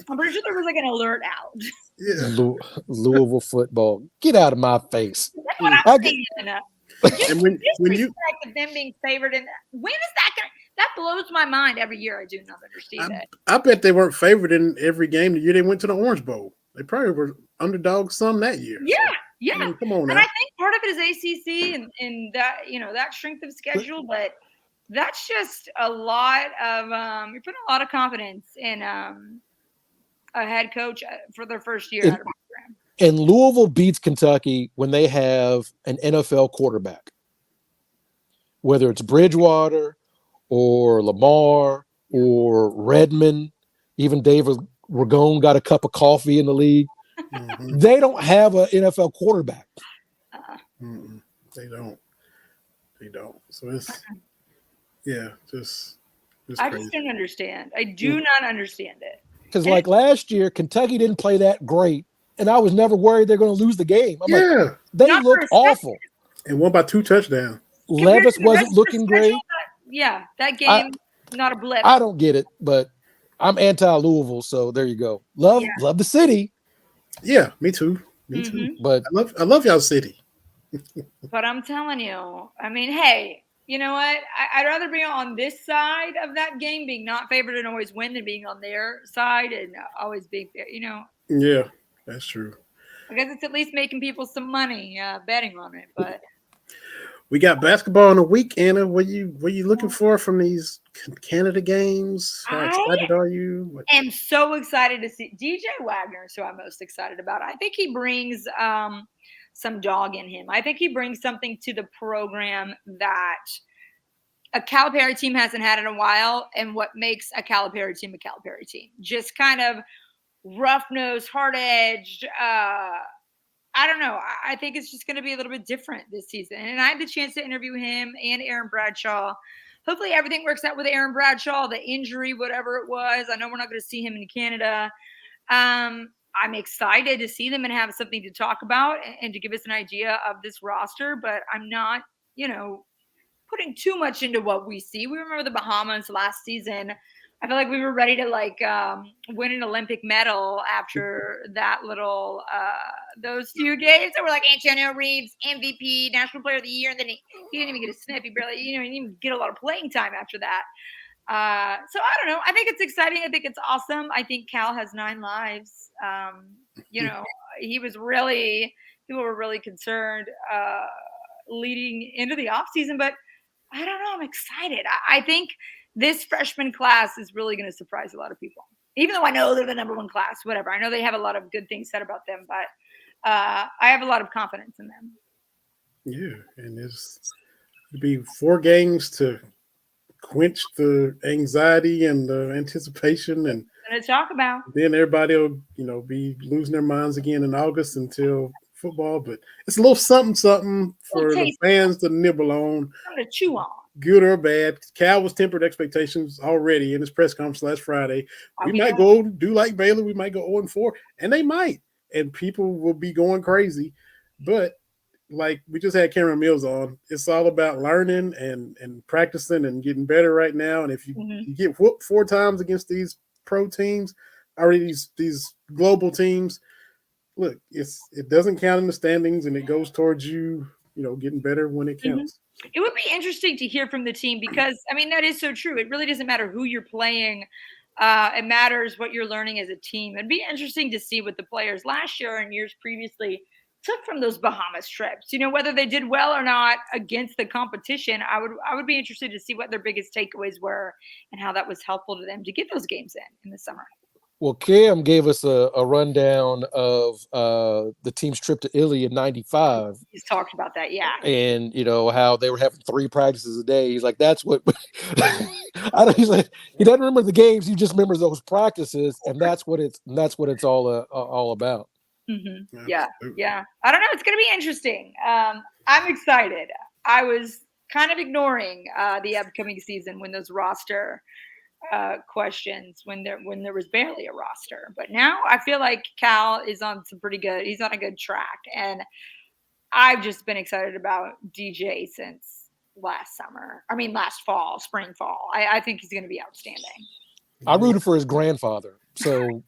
I'm pretty sure there was like an alert out. Yeah. Louisville football. Get out of my face. That's what I'm saying. And when you them being favored, and when is that going? That blows my mind every year. I do not understand it. I bet they weren't favored in every game the year they went to the Orange Bowl. They probably were underdogs some that year. Yeah, yeah. I mean, come on now. And I think part of it is ACC and that that strength of schedule, but that's just a lot of you're putting a lot of confidence in a head coach for their first year out of the program. And Louisville beats Kentucky when they have an NFL quarterback, whether it's Bridgewater or Lamar or Redmond. Even David Ragone got a cup of coffee in the league. Mm-hmm. They don't have an NFL quarterback. They don't. So it's I just don't understand. I do not understand it. Because like last year, Kentucky didn't play that great, and I was never worried they're going to lose the game. I'm like, they looked awful. And won by 2 touchdowns. Levis wasn't looking great. That game, not a blip. I don't get it, but I'm anti-Louisville, so there you go. Love the city. Yeah, me too. Me too. But I love y'all city. But I'm telling you, I mean, hey, you know what? I'd rather be on this side of that game, being not favored and always win, than being on their side and always being there. Yeah, that's true. I guess it's at least making people some money betting on it, but. We got basketball in a week, Anna. What you looking for from these Canada games? How excited are you? I'm so excited to see DJ Wagner. So I'm most excited about. I think he brings some dog in him. I think he brings something to the program that a Calipari team hasn't had in a while, and what makes a Calipari team a Calipari team. Just kind of rough-nosed, hard-edged. I don't know. I think it's just going to be a little bit different this season. And I had the chance to interview him and Aaron Bradshaw. Hopefully everything works out with Aaron Bradshaw, the injury, whatever it was. I know we're not going to see him in Canada. I'm excited to see them and have something to talk about and to give us an idea of this roster. But I'm not, putting too much into what we see. We remember the Bahamas last season. I feel like we were ready to win an Olympic medal after that little those 2 games. So we're like Antonio Reeves, MVP, National Player of the Year, and then he didn't even get a sniff. He barely, he didn't even get a lot of playing time after that. So I don't know. I think it's exciting. I think it's awesome. I think Cal has 9 lives. People were really concerned leading into the offseason, but I don't know. I'm excited. I think this freshman class is really going to surprise a lot of people, even though I know they're the number 1 class, whatever. I know they have a lot of good things said about them, but I have a lot of confidence in them. Yeah. And It'd be 4 games to quench the anxiety and the anticipation, and to talk about. then everybody will, be losing their minds again in August until football. But it's a little something for the fans to nibble on, to chew on. Good or bad. Cal was tempered expectations already in his press conference last Friday. We might go do like Baylor. We might go 0-4, and they might, and people will be going crazy. But like we just had Cameron Mills on, it's all about learning and practicing and getting better right now. And if you get whooped 4 times against these pro teams, already these global teams, look, it doesn't count in the standings, and it goes towards you getting better when it counts. It would be interesting to hear from the team because, I mean, that is so true. It really doesn't matter who you're playing. It matters what you're learning as a team. It'd be interesting to see what the players last year and years previously took from those Bahamas trips. Whether they did well or not against the competition, I would be interested to see what their biggest takeaways were and how that was helpful to them to get those games in the summer. Well, Cam gave us a rundown of the team's trip to Italy in '95. He's talked about that, yeah. And how they were having 3 practices a day. He's like, that's what. He's like, he doesn't remember the games. He just remembers those practices, and that's what it's all about. Mm-hmm. Yeah. I don't know. It's going to be interesting. I'm excited. I was kind of ignoring the upcoming season when those roster questions when there was barely a roster, but now I feel like Cal is on he's on a good track, and I've just been excited about DJ since last fall, spring, fall. I think he's going to be outstanding. I rooted for his grandfather, so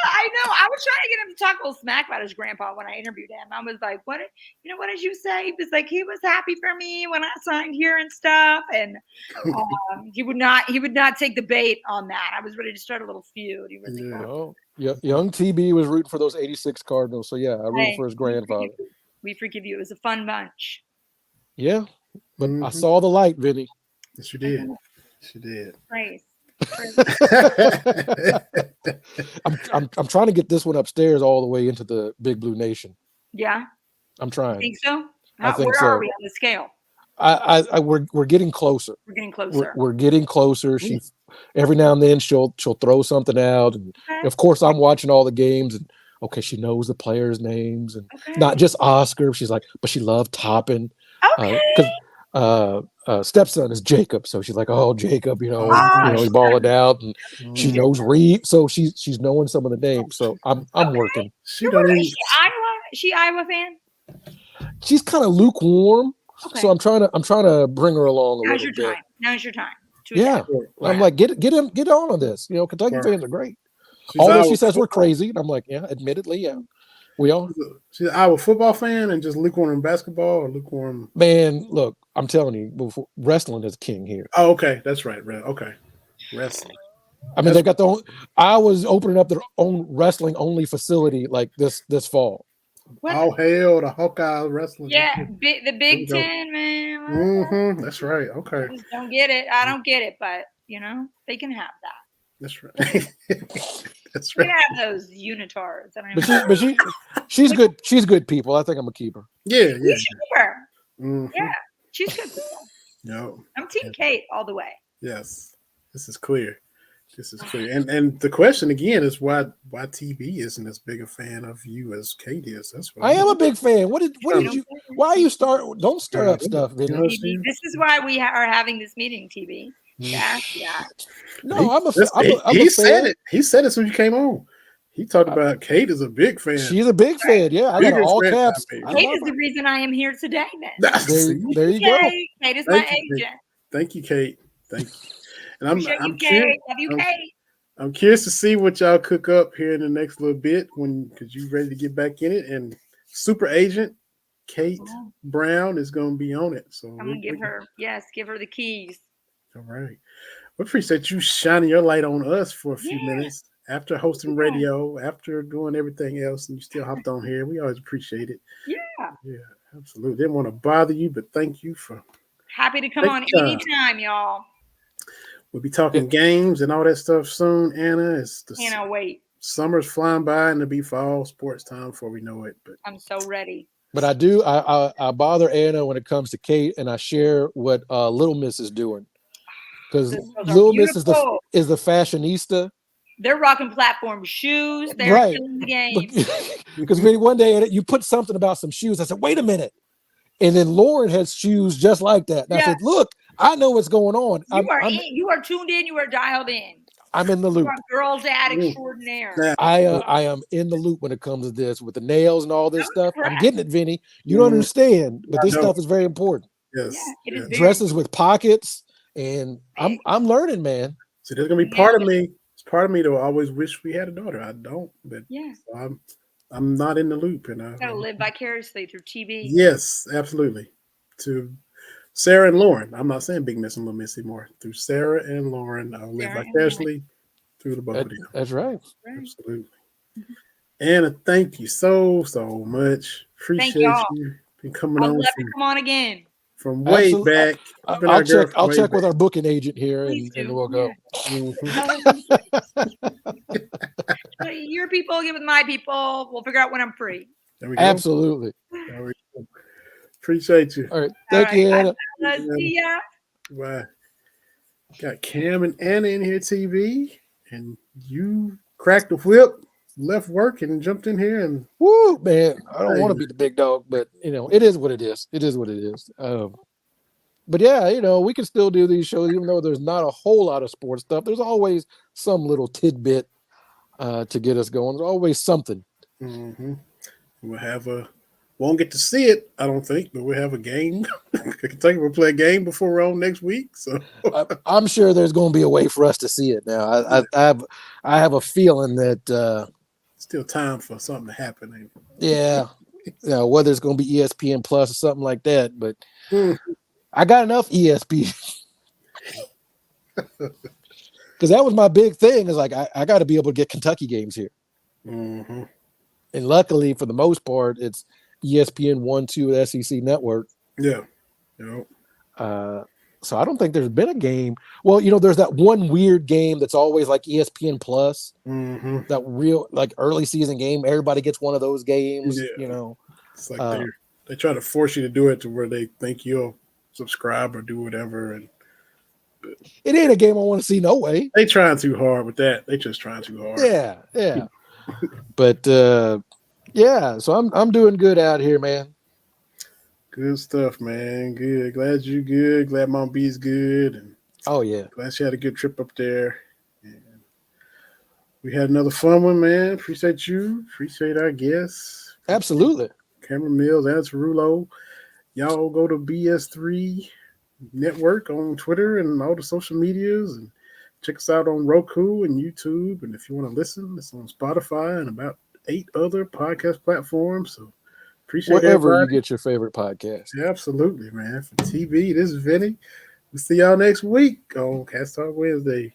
I know. I was trying to get him to talk a little smack about his grandpa when I interviewed him. I was like, what did you say? He was like, he was happy for me when I signed here and stuff. And he would not take the bait on that. I was ready to start a little feud. He was young TB was rooting for those 86 Cardinals. So yeah, I rooted for his grandfather. We forgive you. It was a fun bunch. Yeah. But I saw the light, Vinny. Yes, you did. Yes, you did. Praise. I'm trying to get this one upstairs all the way into the Big Blue Nation. Yeah, I'm trying. You think so? Where are we on the scale? We're getting closer. We're getting closer. We're getting closer. She every now and then she'll throw something out, and of course I'm watching all the games, and she knows the players' names, and not just Oscar. She's like, but she loved Toppin. Because stepson is Jacob, so she's like, oh, Jacob, he's balling out, and she knows Reed, so she's knowing some of the names. So I'm working. She Iowa fan? She's kind of lukewarm, so I'm trying to bring her along a little bit. Now's your time. Yeah, I'm like, get on this. Kentucky fans are great. Although she says we're crazy, and I'm like, yeah, admittedly, yeah. We are. She's an Iowa football fan and just lukewarm in basketball or lukewarm. Man, look, I'm telling you, wrestling is king here. Oh, okay, that's right. Okay, wrestling. I mean, they got Iowa's opening up their own wrestling only facility like this fall. All hail the Hawkeye wrestling. Yeah, the Big Ten, man. Mm-hmm. That's right. Okay. I just don't get it. I don't get it, but they can have that. That's right. That's right. We have those unitards. She's good. She's good people. I think I'm gonna keep her. Yeah. You should keep her. Mm-hmm. Yeah, she's good people. No. I'm Team Kate all the way. Yes, this is clear. And the question again is why TB isn't as big a fan of you as Kate is. That's what I am a big fan. What did you? Why are you don't start up stuff, Vinny. This is why we are having this meeting, TB. Yeah. No, he said it. He said it as soon as you came on. He talked about Kate is a big fan. She's a big fan. Yeah, I got all caps. Kate is the reason I am here today. Then there you go. Kate is my agent. Thank you, Kate. Thank you. And I'm Kate. Love you, Kate. I'm curious to see what y'all cook up here in the next little bit because you're ready to get back in it. And super agent Kate Brown is going to be on it. So I'm going to give her the keys. All right. We appreciate you shining your light on us for a few minutes after hosting radio, after doing everything else, and you still hopped on here. We always appreciate it. Yeah, absolutely. Didn't want to bother you, but thank you for happy to come on anytime, y'all. We'll be talking games and all that stuff soon, Anna. Cannot wait. Summer's flying by and it'll be fall sports time before we know it. But I'm so ready. But I do. I bother Anna when it comes to Kate, and I share what Little Miss is doing because Little Miss is the fashionista. They're rocking platform shoes. They're right. killing the game. Because one day you put something about some shoes. I said, wait a minute. And then Lauren has shoes just like that. And I said, look, I know what's going on. You are tuned in. You are dialed in. I'm in the loop. Girl dad extraordinaire. I am in the loop when it comes to this with the nails and all this stuff. I'm getting it, Vinny. You don't understand, but this stuff is very important. Yes. Yeah, it is dresses with pockets, and I'm learning, man. So there's gonna be part of me. It's part of me to always wish we had a daughter. I don't, but I'm not in the loop, and I gotta live vicariously through TV. Yes, absolutely. To Sarah and Lauren. I'm not saying Big Miss and Little Miss anymore. Through Sarah and Lauren, I'll live vicariously through the both of them. That's right. Absolutely. Anna, thank you so much. Appreciate you. Been coming on. Come on again. From way back. I'll check with our booking agent here, and we'll go. Your people get with my people. We'll figure out when I'm free. There we go. Absolutely. There we go. Appreciate you. All right. Thank you, Anna. See ya. Bye. Got Cam and Anna in here, TV, and you cracked the whip, left work, and jumped in here. And woo, man, I don't want to be the big dog, but it is what it is. It is what it is. But yeah, we can still do these shows, even though there's not a whole lot of sports stuff. There's always some little tidbit to get us going. There's always something. Mm-hmm. Won't get to see it, I don't think, but we'll have a game. Kentucky will play a game before we're on next week. So I'm sure there's going to be a way for us to see it now. I have a feeling that still time for something to happen. Ain't it? Yeah, whether it's going to be ESPN Plus or something like that, but I got enough ESPN because that was my big thing. Is like I got to be able to get Kentucky games here, and luckily for the most part, it's ESPN 1-2 SEC network. Yeah. So I don't think there's been a game. Well, there's that one weird game that's always like ESPN Plus. That real like early season game. Everybody gets one of those games. It's like they try to force you to do it to where they think you'll subscribe or do whatever. And it ain't a game I want to see. No way. They trying too hard with that. They just trying too hard. Yeah. But so I'm doing good out here, man. Good stuff, man. Good. Glad you good. Glad Mom B's good. And glad she had a good trip up there. And we had another fun one, man. Appreciate you. Appreciate our guests. Absolutely. Cameron Mills, Anna Tarullo. Y'all go to BS3 Network on Twitter and all the social medias, and check us out on Roku and YouTube. And if you want to listen, it's on Spotify and about 8 other podcast platforms. So appreciate wherever everybody. You get your favorite podcast. Yeah, absolutely, man. For TV, this is Vinny. We'll see y'all next week on Cats Talk Wednesday.